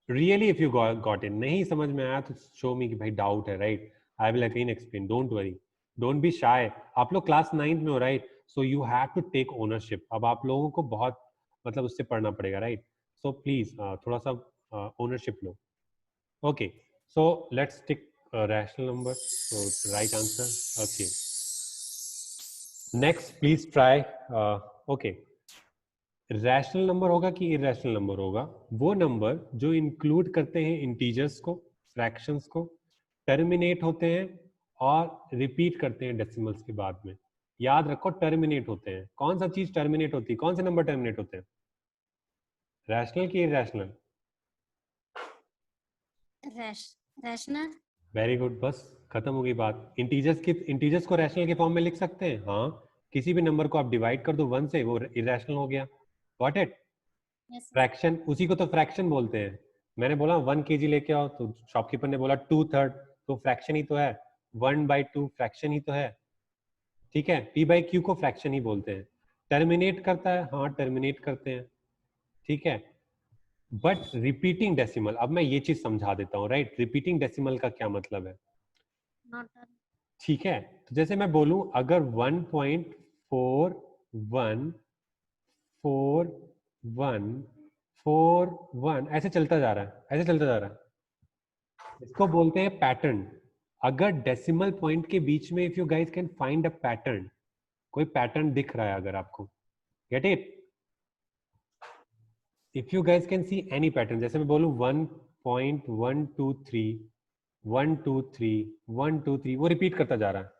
Really, if you got it, नहीं समझ में आया तो show me कि भाई doubt है, right? I will again explain. Don't worry. Don't be shy. आप लोग क्लास 9th में हो, right? So you have to take ownership. अब आप लोगों को बहुत मतलब उससे पढ़ना पड़ेगा, right? So please थोड़ा सा ownership low. Okay. So let's take rational numbers. So right answer. Okay. Next please try. Okay, rational number होगा कि इरेशनल नंबर होगा? वो नंबर जो इंक्लूड करते हैं इंटीजर्स को, फ्रैक्शंस को, टर्मिनेट होते हैं और रिपीट करते हैं डेसिमल्स के बाद में. याद रखो, टर्मिनेट होते हैं. कौन सा चीज टर्मिनेट होती है? कौन से नंबर टर्मिनेट होते हैं? रैशनल की इरेशनल? रैशनल. वेरी गुड, बस खत्म हो गई बात. इंटीजर्स को रैशनल के फॉर्म में लिख सकते हैं. हाँ, किसी भी नंबर को आप डिवाइड कर दो 1 से, वो इरेशनल हो गया. Got it? Yes. फ्रैक्शन, उसी को तो फ्रैक्शन बोलते हैं. मैंने बोला 1 kg लेके आओ, तो शॉपकीपर ने बोला 2/3, तो फ्रैक्शन ही तो है. 1/2 फ्रैक्शन ही तो है. ठीक है, p/q को फ्रैक्शन ही बोलते हैं. टर्मिनेट करता है, हाँ टर्मिनेट करते हैं. ठीक है, बट रिपीटिंग डेसिमल, अब मैं ये चीज समझा देता हूँ. राइट, रिपीटिंग डेसिमल का क्या मतलब है? Not. ठीक है, तो जैसे मैं बोलूं, अगर 1.414141 ऐसे चलता जा रहा है, ऐसे चलता जा रहा है, इसको बोलते हैं पैटर्न. अगर डेसिमल पॉइंट के बीच में, if you guys can find a pattern, कोई पैटर्न दिख रहा है अगर आपको, gate it? If you guys can see any pattern, जैसे मैं बोलूं 1.123 123 123, वो रिपीट करता जा रहा है.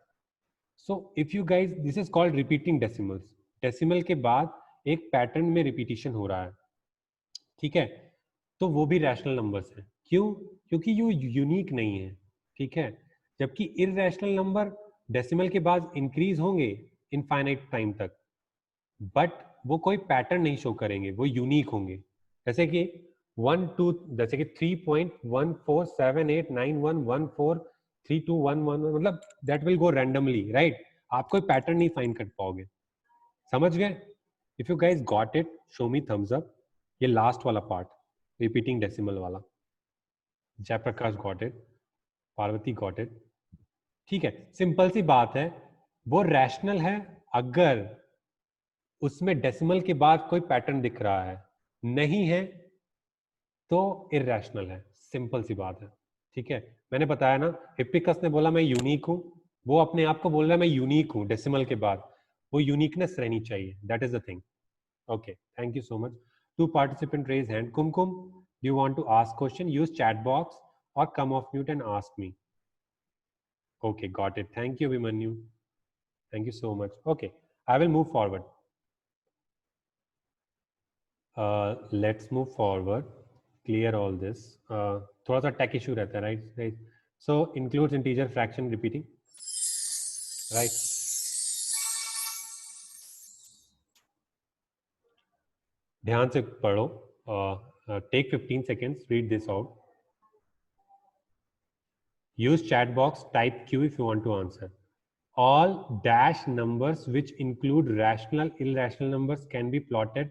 So if you guys, this is called repeating decimals. Decimal के बाद एक पैटर्न में रिपीटिशन हो रहा है. ठीक है, तो वो भी रैशनल नंबर्स हैं. क्यों? क्योंकि ये यूनिक नहीं है. ठीक है, जबकि इररेशनल नंबर डेसिमल के बाद इंक्रीज होंगे इनफाइनाइट टाइम तक, बट वो कोई पैटर्न नहीं शो करेंगे, वो यूनिक होंगे. जैसे कि 3.178911432111, मतलब that will go randomly. Right, आप कोई पैटर्न नहीं फाइंड कर पाओगे. समझ गए? If you guys got it, show me thumbs up. ये लास्ट वाला पार्ट, रिपीटिंग डेसिमल वाला. Jayaprakash got it, Parvati got it. ठीक है, सिंपल सी बात है, वो रैशनल है अगर उसमें डेसिमल के बाद कोई पैटर्न दिख रहा है. नहीं है तो इररेशनल है. सिंपल सी बात है. ठीक है, मैंने बताया ना, हिप्पिकस ने बोला मैं यूनिक हूं, वो अपने आप को बोल रहा है मैं यूनिक हूं डेसिमल के बाद. वो यूनिकनेस रहनी चाहिए. That is the thing. Okay, thank you so much. 2 participants raise hand. Kumkum, do you want to ask question? Use chat box or come off mute and ask me. Okay, got it. Thank you, Vimanyu. Thank you so much. Okay, I will move forward. Let's move forward. Clear all this. थोड़ा सा tech issue रहता है, right? Right. So includes integer, fraction, repeating, right? ध्यान से पढ़ो. Take 15 seconds. Read this out. Use chat box. Type Q if you want to answer. All dash numbers which include rational, irrational numbers can be plotted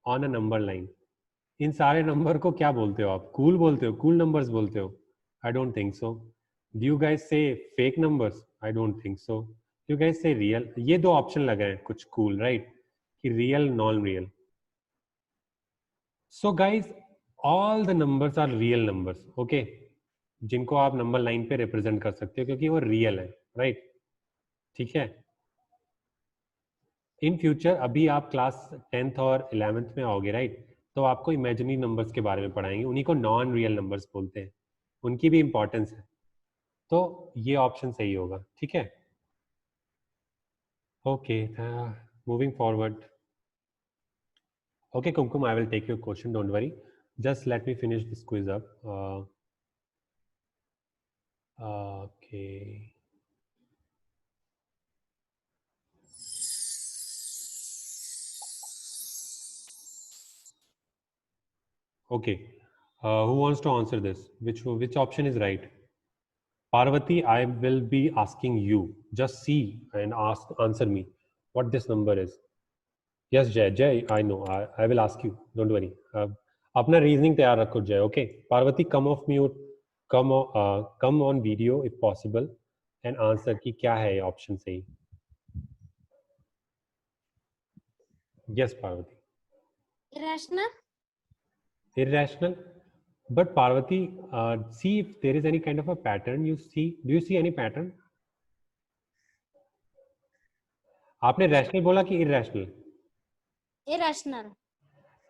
on a number line. इन सारे number को क्या बोलते हो आप? Cool बोलते हो? Cool numbers बोलते हो? I don't think so. Do you guys say fake numbers? I don't think so. You guys say real. ये 2 ऑप्शन लगे हैं कुछ कूल, राइट, कि real, non real. So guys, all the numbers are real numbers. Okay, जिनको आप number line पे represent कर सकते हो क्योंकि वो रियल है, राइट? ठीक है. इन फ्यूचर, अभी आप क्लास 10th और 11th में आओगे, राइट, तो आपको इमेजिनरी नंबर्स के बारे में पढ़ाएंगे. उन्हीं को नॉन रियल नंबर्स बोलते हैं. उनकी भी इंपॉर्टेंस है. तो ये ऑप्शन सही होगा. ठीक है. Okay, moving forward. Okay Kumkum, I will take your question, don't worry. Just let me finish this quiz up. Okay, okay, who wants to answer this? Which option is right? Parvati, I will be asking you. Just see and answer me what this number is. Yes, Jay, I know. I will ask you. Don't worry. अपना reasoning तैयार रखो जय. Okay, Parvati, come off mute. Come on video if possible and answer कि क्या है ये option सही. Yes, Parvati. Irrational. Irrational. But Parvati, see if there is any kind of a pattern you see. Do you see any pattern? आपने rational बोला कि irrational? irrational,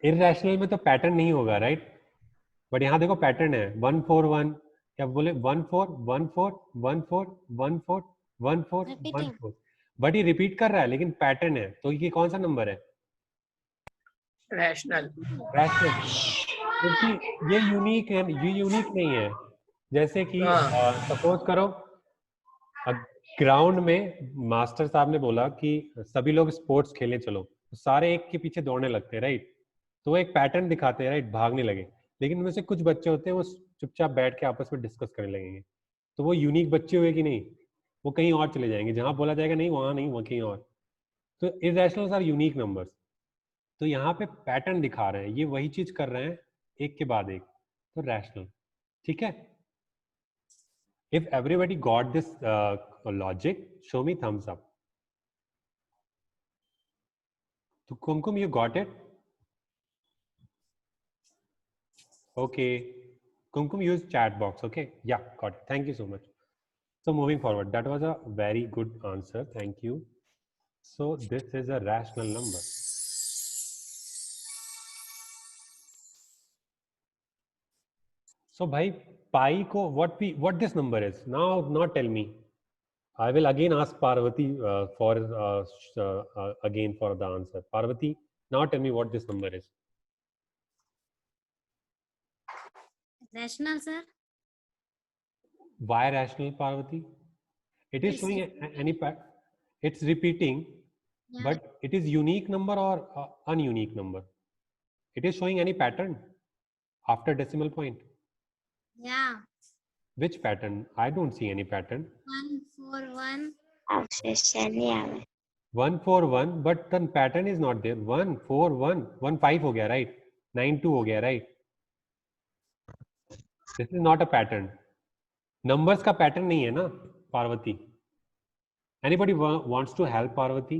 irrational में तो पैटर्न नहीं होगा, राइट? बट यहाँ देखो पैटर्न है 141, क्या बोले 141414141414 repeating, बट ये रिपीट कर रहा है लेकिन पैटर्न है, तो ये कौन सा नंबर है? रैशनल। रैशनल, क्योंकि ये यूनिक है, ये यूनिक नहीं है। जैसे कि सपोज करो ग्राउंड में मास्टर साहब ने बोला कि सभी लोग स्पोर्ट्स खेलने चलो, तो सारे एक के पीछे दौड़ने लगते हैं, राइट? तो एक पैटर्न दिखाते हैं, राइट, भागने लगे। लेकिन उनमें से कुछ बच्चे होते हैं वो चुपचाप बैठ के आपस में डिस्कस करने लगेंगे, तो वो यूनिक बच्चे हुए कि नहीं? वो कहीं और चले जाएंगे, जहां बोला जाएगा नहीं वहां नहीं, वो कहीं और। तो इरैशनल्स आर यूनिक नंबर्स। तो यहाँ पे पैटर्न दिखा रहे हैं, ये वही चीज कर रहे हैं एक के बाद एक, तो रैशनल। ठीक है? If everybody got this logic, show me thumbs up. So Kumkum, you got it? Okay. Kumkum, use chat box. Okay. Yeah, got it. Thank you so much. So moving forward, that was a very good answer. Thank you. So this is a rational number. So bhai, pi ko what this number is? Now not tell me. I will again ask Parvati again for the answer. Parvati, now tell me what this number is. rational, sir. Why rational, Parvati? It is Yes, showing any pattern. It's repeating, Yeah. but it is unique number or ununique number. It is showing any pattern after decimal point. Yeah. Which pattern? I don't see any pattern. 141. Obsession ही आ गया 141, but the pattern is not there. 141, 15 हो गया, right? 92 हो गया, right? This is not a pattern. Numbers का pattern नहीं है ना, Parvati. Anybody wants to help Parvati?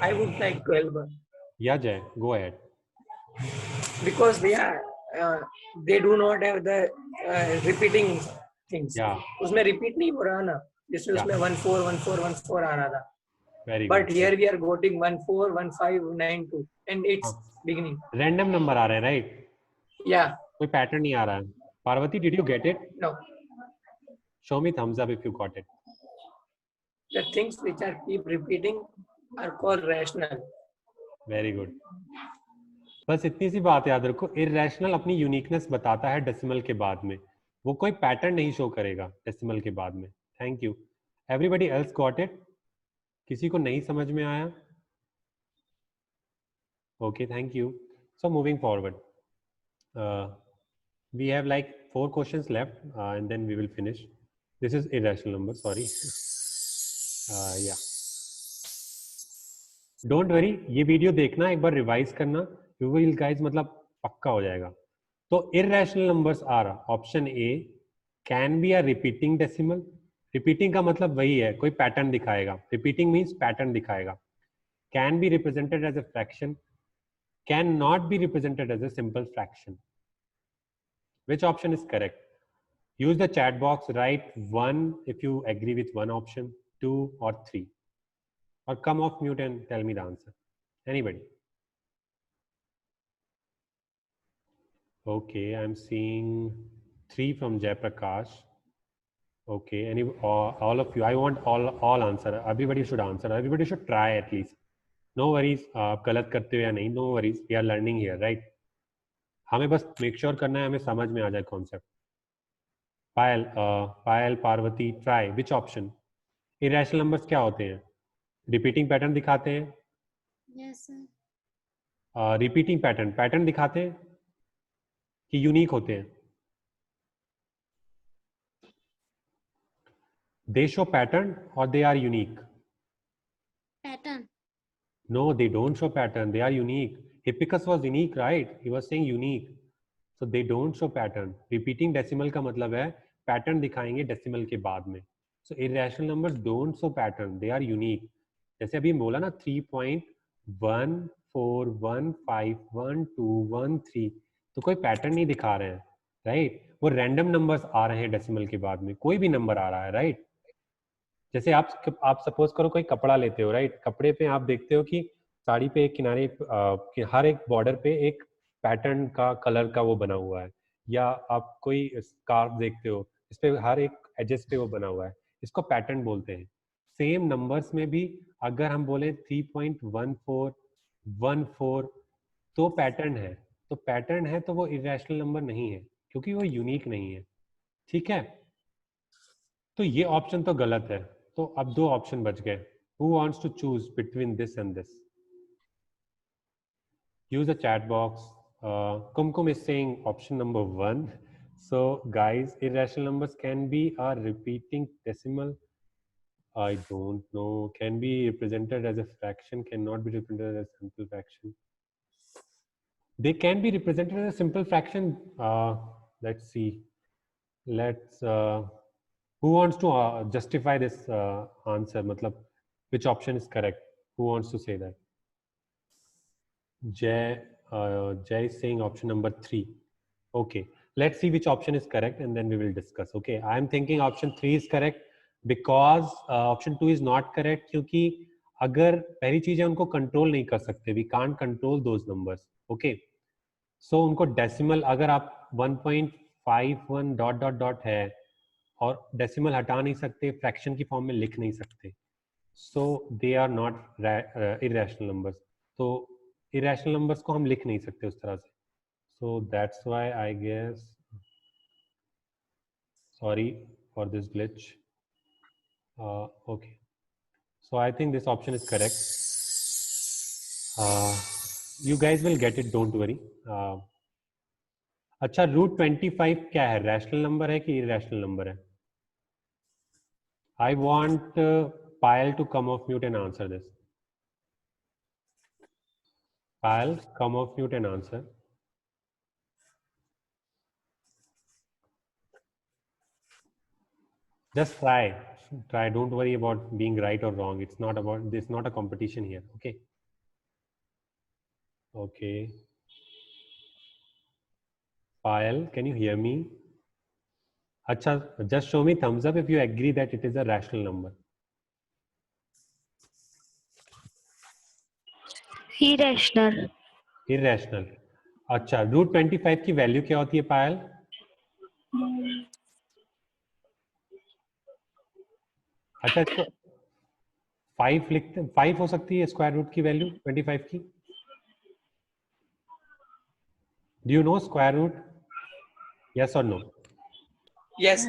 I would like to help her Yeah, Jay, go ahead. because they do not have the repeating things. Yeah, उसमें repeat नहीं हो रहा ना, जिसमें Yeah. उसमें 141414 आ रहा था. very But good. here we are getting 141592 and it's beginning. Random number आ रहे हैं, right? Yeah. कोई pattern नहीं आ रहा है. Parvati, did you get it? No. Show me thumbs up if you got it. The things which are keep repeating are called rational. Very good. बस इतनी सी बात याद रखो, इरैशनल अपनी यूनिकनेस बताता है डेसिमल के बाद में, वो कोई पैटर्न नहीं शो करेगा डेसिमल के बाद में. Thank you. Everybody else got it? किसी को नहीं समझ में आया? Okay, thank you. So moving forward, we have like 4 questions left and then we will finish. This is irrational number, sorry. Yeah, don't worry, ये वीडियो देखना, एक बार revise करना, you will guys, मतलब पक्का हो जाएगा. तो irrational numbers are option A, can be a repeating decimal. repeating का मतलब वही है, कोई पैटर्न दिखाएगा. repeating means पैटर्न दिखाएगा. can be represented as a fraction, can not be represented as a simple fraction. Which option is correct? Use the chat box, write 1 if you agree with one option, 2 or 3. Or come off mute and tell me the answer. Anybody? Okay, I'm seeing 3 from Jayaprakash. Okay, all of you, I want all answer. Everybody should answer. Everybody should try at least. No worries, आप गलत करते हो या नहीं, no worries. We are learning here, right? हमें बस make sure करना है हमें समझ में आ जाए concept. Payal, Parvati, try. Which option? Irrational numbers क्या होते हैं? रिपीटिंग पैटर्न दिखाते हैं. Yes, sir. रिपीटिंग पैटर्न दिखाते हैं कि यूनिक होते हैं? दे शो पैटर्न और they are unique? Pattern. No, they don't show pattern. They are unique. Hippicus was unique, right? He was saying unique. So they don't show pattern. Repeating decimal का मतलब है pattern दिखाएंगे decimal के बाद में. So irrational numbers don't show pattern. They are unique. जैसे अभी बोला ना 3.14151213, तो कोई पैटर्न नहीं दिखा रहे हैं, राइट? वो रैंडम नंबर्स आ रहे हैं डेसिमल के बाद में, कोई भी नंबर आ रहा है, राइट? जैसे आप सपोज करो कोई कपड़ा लेते हो, राइट? कपड़े पे आप देखते हो कि साड़ी पे एक किनारे कि हर एक बॉर्डर पे एक पैटर्न का कलर का वो बना हुआ है, या आप कोई स्कार्फ देखते हो इस पे हर एक एजेस पे वो बना हुआ है, इसको पैटर्न बोलते हैं। सेम नंबर्स में भी अगर हम बोले 3.1414 तो पैटर्न है, तो पैटर्न है तो वो इरेशनल नंबर नहीं है क्योंकि वो यूनिक नहीं है। ठीक है, तो ये ऑप्शन तो गलत है। तो अब दो ऑप्शन बच गए। Who wants to choose between this and this? use the chat box. Kumkum is saying option number 1. So guys, irrational numbers can be a repeating decimal. I don't know. Can be represented as a fraction, cannot be represented as a simple fraction. They can be represented as a simple fraction. Let's see. Who wants to justify this answer? Matlab, which option is correct? Who wants to say that? Jay is saying option number 3. Okay, let's see which option is correct and then we will discuss. Okay, I am thinking option 3 is correct because option 2 is not correct क्योंकि अगर पहली चीज है उनको control नहीं कर सकते, we can't control those numbers. Okay, so उनको डेसिमल अगर आप 1.51 डॉट डॉट डॉट है और डेसिमल हटा नहीं सकते, फ्रैक्शन की फॉर्म में लिख नहीं सकते, so they are not irrational numbers. तो irrational numbers को हम लिख नहीं सकते उस तरह से, so that's why I guess, sorry for this glitch. Okay, so I think this option is correct. You guys will get it, don't worry. अच्छा, रूट 25 क्या है? रैशनल नंबर है कि इरेशनल नंबर है? I want Payal to come off mute and answer this. Payal, come off mute and answer. Just try. Don't worry about being right or wrong. It's not about this. Not a competition here. Okay. Okay. Payal, can you hear me? Acha, just show me thumbs up if you agree that it is a rational number. Irrational. Irrational. अच्छा, root 25 की value क्या होती है पायल? अच्छा, इसको 5 लिखते हैं, 5 हो सकती है स्क्वायर रूट की वैल्यू 25 की। Do you know square root? Yes or no? Yes.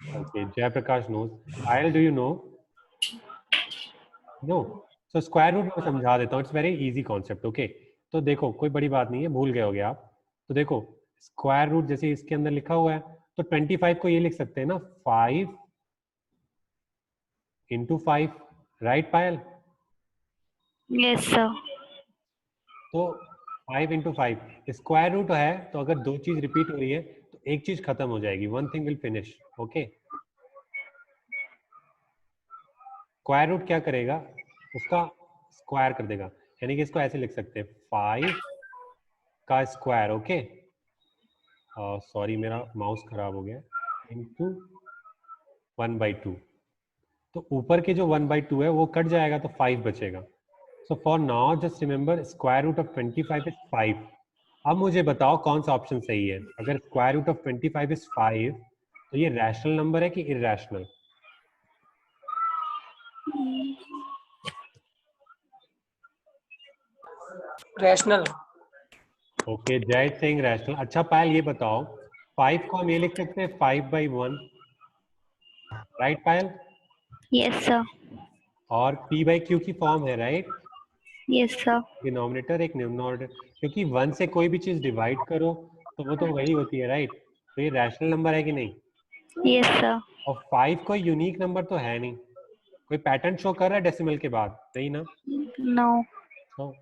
Okay, Jayaprakash knows. Payal, do you know? No. So square root मैं समझा देता हूँ. It's very easy concept. Okay. तो देखो, कोई बड़ी बात नहीं है, भूल गए होगे आप. तो देखो, स्क्वायर रूट जैसे इसके अंदर लिखा हुआ है, तो 25 को ये लिख सकते हैं ना, 5 into 5, राइट पायल? Yes, sir. तो 5 into 5 स्क्वायर रूट है, तो अगर दो चीज रिपीट हो रही है तो एक चीज खत्म हो जाएगी, one thing will finish. Okay, square root क्या करेगा, उसका स्क्वायर कर देगा, यानी कि इसको ऐसे लिख सकते हैं 5 का स्क्वायर. ओके, सॉरी मेरा माउस खराब हो गया, इंटू 1/2. तो ऊपर के जो 1/2 है वो कट जाएगा तो 5 बचेगा. So for now just remember square root of 25 is 5. अब मुझे बताओ कौन सा ऑप्शन सही है. अगर स्क्वायर रूट ऑफ 25 इज 5 तो ये रैशनल नंबर है कि इरैशनल? Rational. ओके, जय सिंह रैशनल. अच्छा पायल, ये बताओ 5 को हम ये लिख सकते हैं 5/1, राइट पायल? Yes, sir. और p/q की फॉर्म है, राइट? Yes, sir. डिनोमिनेटर एक न्यूमरेटर, क्योंकि 1 से कोई भी चीज डिवाइड करो तो वो तो वही होती है, राइट? तो ये रैशनल नंबर है कि नहीं? Yes, sir. और 5 कोई यूनिक नंबर तो है नहीं, कोई पैटर्न शो कर रहा है डेसिमल के बाद, नहीं ना? No. तो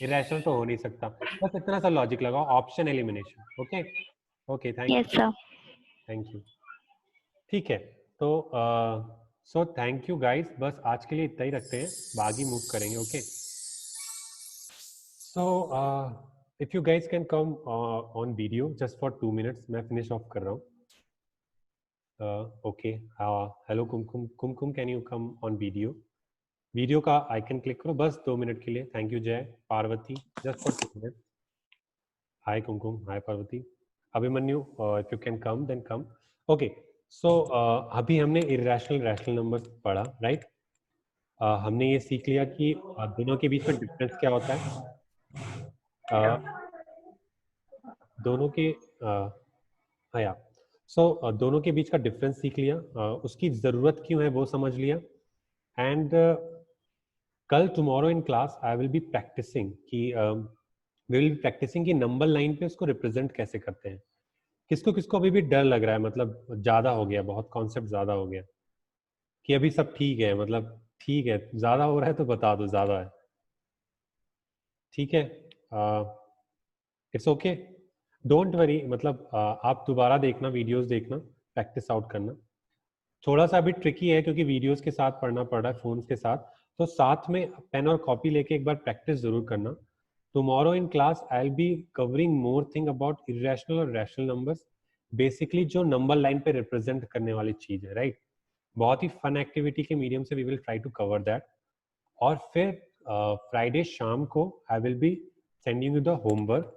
इरेशनल तो हो नहीं सकता. बस इतना सा लॉजिक लगाओ, option elimination. Okay okay, thank Yes, sir. You. ठीक है, तो सो थैंक यू गाइस. बस आज के लिए इतना ही रखते हैं, बाकी मूव करेंगे. Okay, so if you guys can come on video just for 2 minutes, मैं फिनिश ऑफ कर रहा हूँ. Okay, hello Kumkum, can you come on video का आइकन क्लिक करो बस 2 मिनट के लिए. Thank you Jay. Parvati, just for 2 minute. Hi Kumkum, hi Parvati. Abhimanyu, if you can come then come. Okay, so अभी हमने इरेशनल रैशनल नंबर्स पढ़ा, राइट? हमने ये सीख लिया कि दोनों के बीच में डिफरेंस क्या होता है. दोनों के दोनों के बीच का डिफरेंस सीख लिया. उसकी ज़रूरत क्यों है वो समझ लिया. एंड कल tomorrow in class I will be practicing कि नंबर लाइन पे उसको रिप्रेजेंट कैसे करते हैं. किसको किसको अभी भी डर लग रहा है, मतलब ज़्यादा हो गया, बहुत कॉन्सेप्ट ज़्यादा हो गया, कि अभी सब ठीक है, मतलब ठीक है, ज़्यादा हो रहा है तो बता दो ज़्यादा है, ठीक है? It's okay, don't worry. मतलब आप दोबारा देखना, वीडियोस देखना, प्रैक्टिस आउट करना. थोड़ा सा अभी ट्रिकी है क्योंकि वीडियोस के साथ पढ़ना पड़ रहा है, फोन्स के साथ, तो साथ में पेन और कॉपी लेके एक बार प्रैक्टिस जरूर करना. Tomorrow in class I will be covering more thing about irrational और रैशनल नंबर्स, बेसिकली जो नंबर लाइन पे रिप्रेजेंट करने वाली चीज है, राइट? बहुत ही फन एक्टिविटी के मीडियम से we will try to cover that. और फिर फ्राइडे शाम को I will be sending you the homework,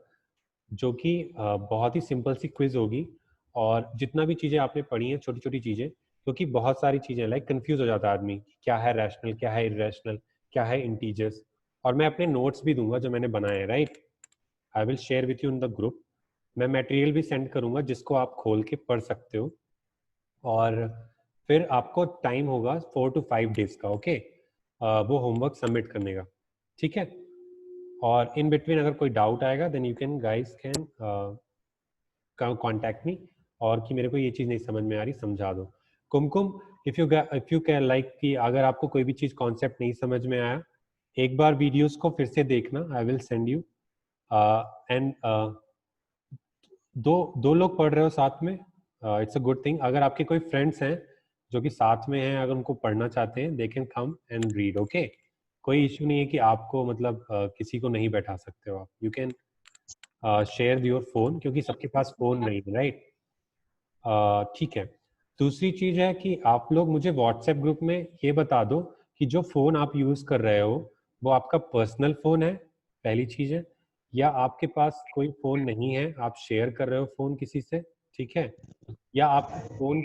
जो कि बहुत ही सिंपल सी क्विज होगी. और जितना भी चीज़ें आपने पढ़ी हैं, छोटी छोटी चीज़ें, क्योंकि बहुत सारी चीज़ें लाइक कंफ्यूज हो जाता है आदमी, क्या है रैशनल, क्या है इरेशनल, क्या है इंटीजर्स. और मैं अपने नोट्स भी दूंगा जो मैंने बनाए हैं, right? I will share with you in the group. मैं मटेरियल भी सेंड करूंगा जिसको आप खोल के पढ़ सकते हो. और फिर आपको टाइम होगा 4 to 5 डेज का, ओके? वो होमवर्क सबमिट करने का, ठीक है? और इन बिटवीन अगर कोई डाउट आएगा then you can guys can contact me, और कि मेरे को ये चीज़ नहीं समझ में आ रही, समझा दो. कुमकुम, इफ़ यू कैन लाइक कि अगर आपको कोई भी चीज़ कॉन्सेप्ट नहीं समझ में आया, एक बार वीडियोस को फिर से देखना. I will send you. And दो लोग पढ़ रहे हो साथ में, इट्स अ गुड थिंग. अगर आपके कोई फ्रेंड्स हैं जो कि साथ में हैं, अगर उनको पढ़ना चाहते हैं, they can come and read, okay? कोई इश्यू नहीं है कि आपको मतलब किसी को नहीं बैठा सकते हो आप. You can share your phone, क्योंकि सबके पास फोन नहीं है, राइट? ठीक है. दूसरी चीज है कि आप लोग मुझे व्हाट्सएप ग्रुप में ये बता दो कि जो फोन आप यूज कर रहे हो वो आपका पर्सनल फोन है, पहली चीज है, या आपके पास कोई फोन नहीं है, आप शेयर कर रहे हो फोन किसी से, ठीक है? या आप फोन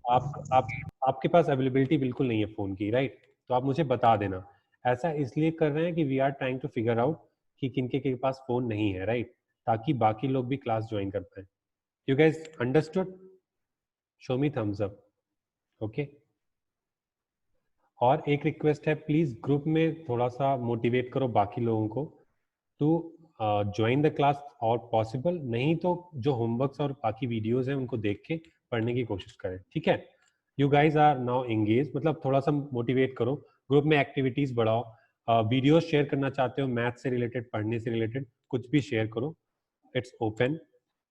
आपके पास अवेलेबिलिटी बिल्कुल नहीं है फोन की, राइट? तो आप मुझे बता देना. ऐसा इसलिए कर रहे हैं कि we are trying to figure out कि किनके के पास फोन नहीं है, राइट? ताकि बाकी लोग भी क्लास ज्वाइन कर पाए. You guys understood? Show me thumbs up, okay? और एक रिक्वेस्ट है, प्लीज ग्रुप में थोड़ा सा मोटिवेट करो बाकी लोगों को टू ज्वाइन द क्लास, और पॉसिबल नहीं तो जो होमवर्क्स और बाकी वीडियोस हैं उनको देख के पढ़ने की कोशिश करें, ठीक है? You guys are now engage, मतलब थोड़ा सा मोटिवेट करो, ग्रुप में एक्टिविटीज बढ़ाओ. वीडियोस शेयर करना चाहते हो मैथ से रिलेटेड, पढ़ने से रिलेटेड, कुछ भी शेयर करो, इट्स ओपन.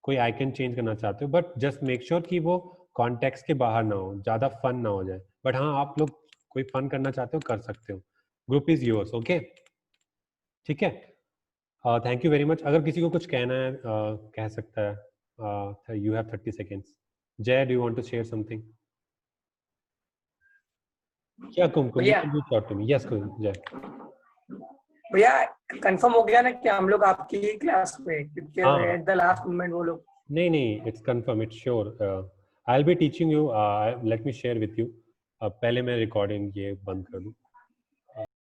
कोई आइकन चेंज करना चाहते हो, बट जस्ट मेक श्योर कि वो कॉन्टेक्स्ट के बाहर ना हो, ज़्यादा फन ना हो जाए. बट हाँ, आप लोग कोई फन करना चाहते हो कर सकते हो. Group is yours, okay? ठीक है. Thank you very much. अगर किसी को कुछ कहना है कह सकता है. You have 30 seconds. Jay, do you want to share something? क्या Kumkum, you can reach out to me. Yes, जय. भैया कंफर्म हो गया ना कि हम लोग आपकी ही क्लास में, क्योंकि एट द लास्ट मोमेंट वो लोग. नहीं, it's confirm, it's sure. I will be teaching you. Let me share with you. पहले मैं रिकॉर्डिंग ये बंद कर दूं.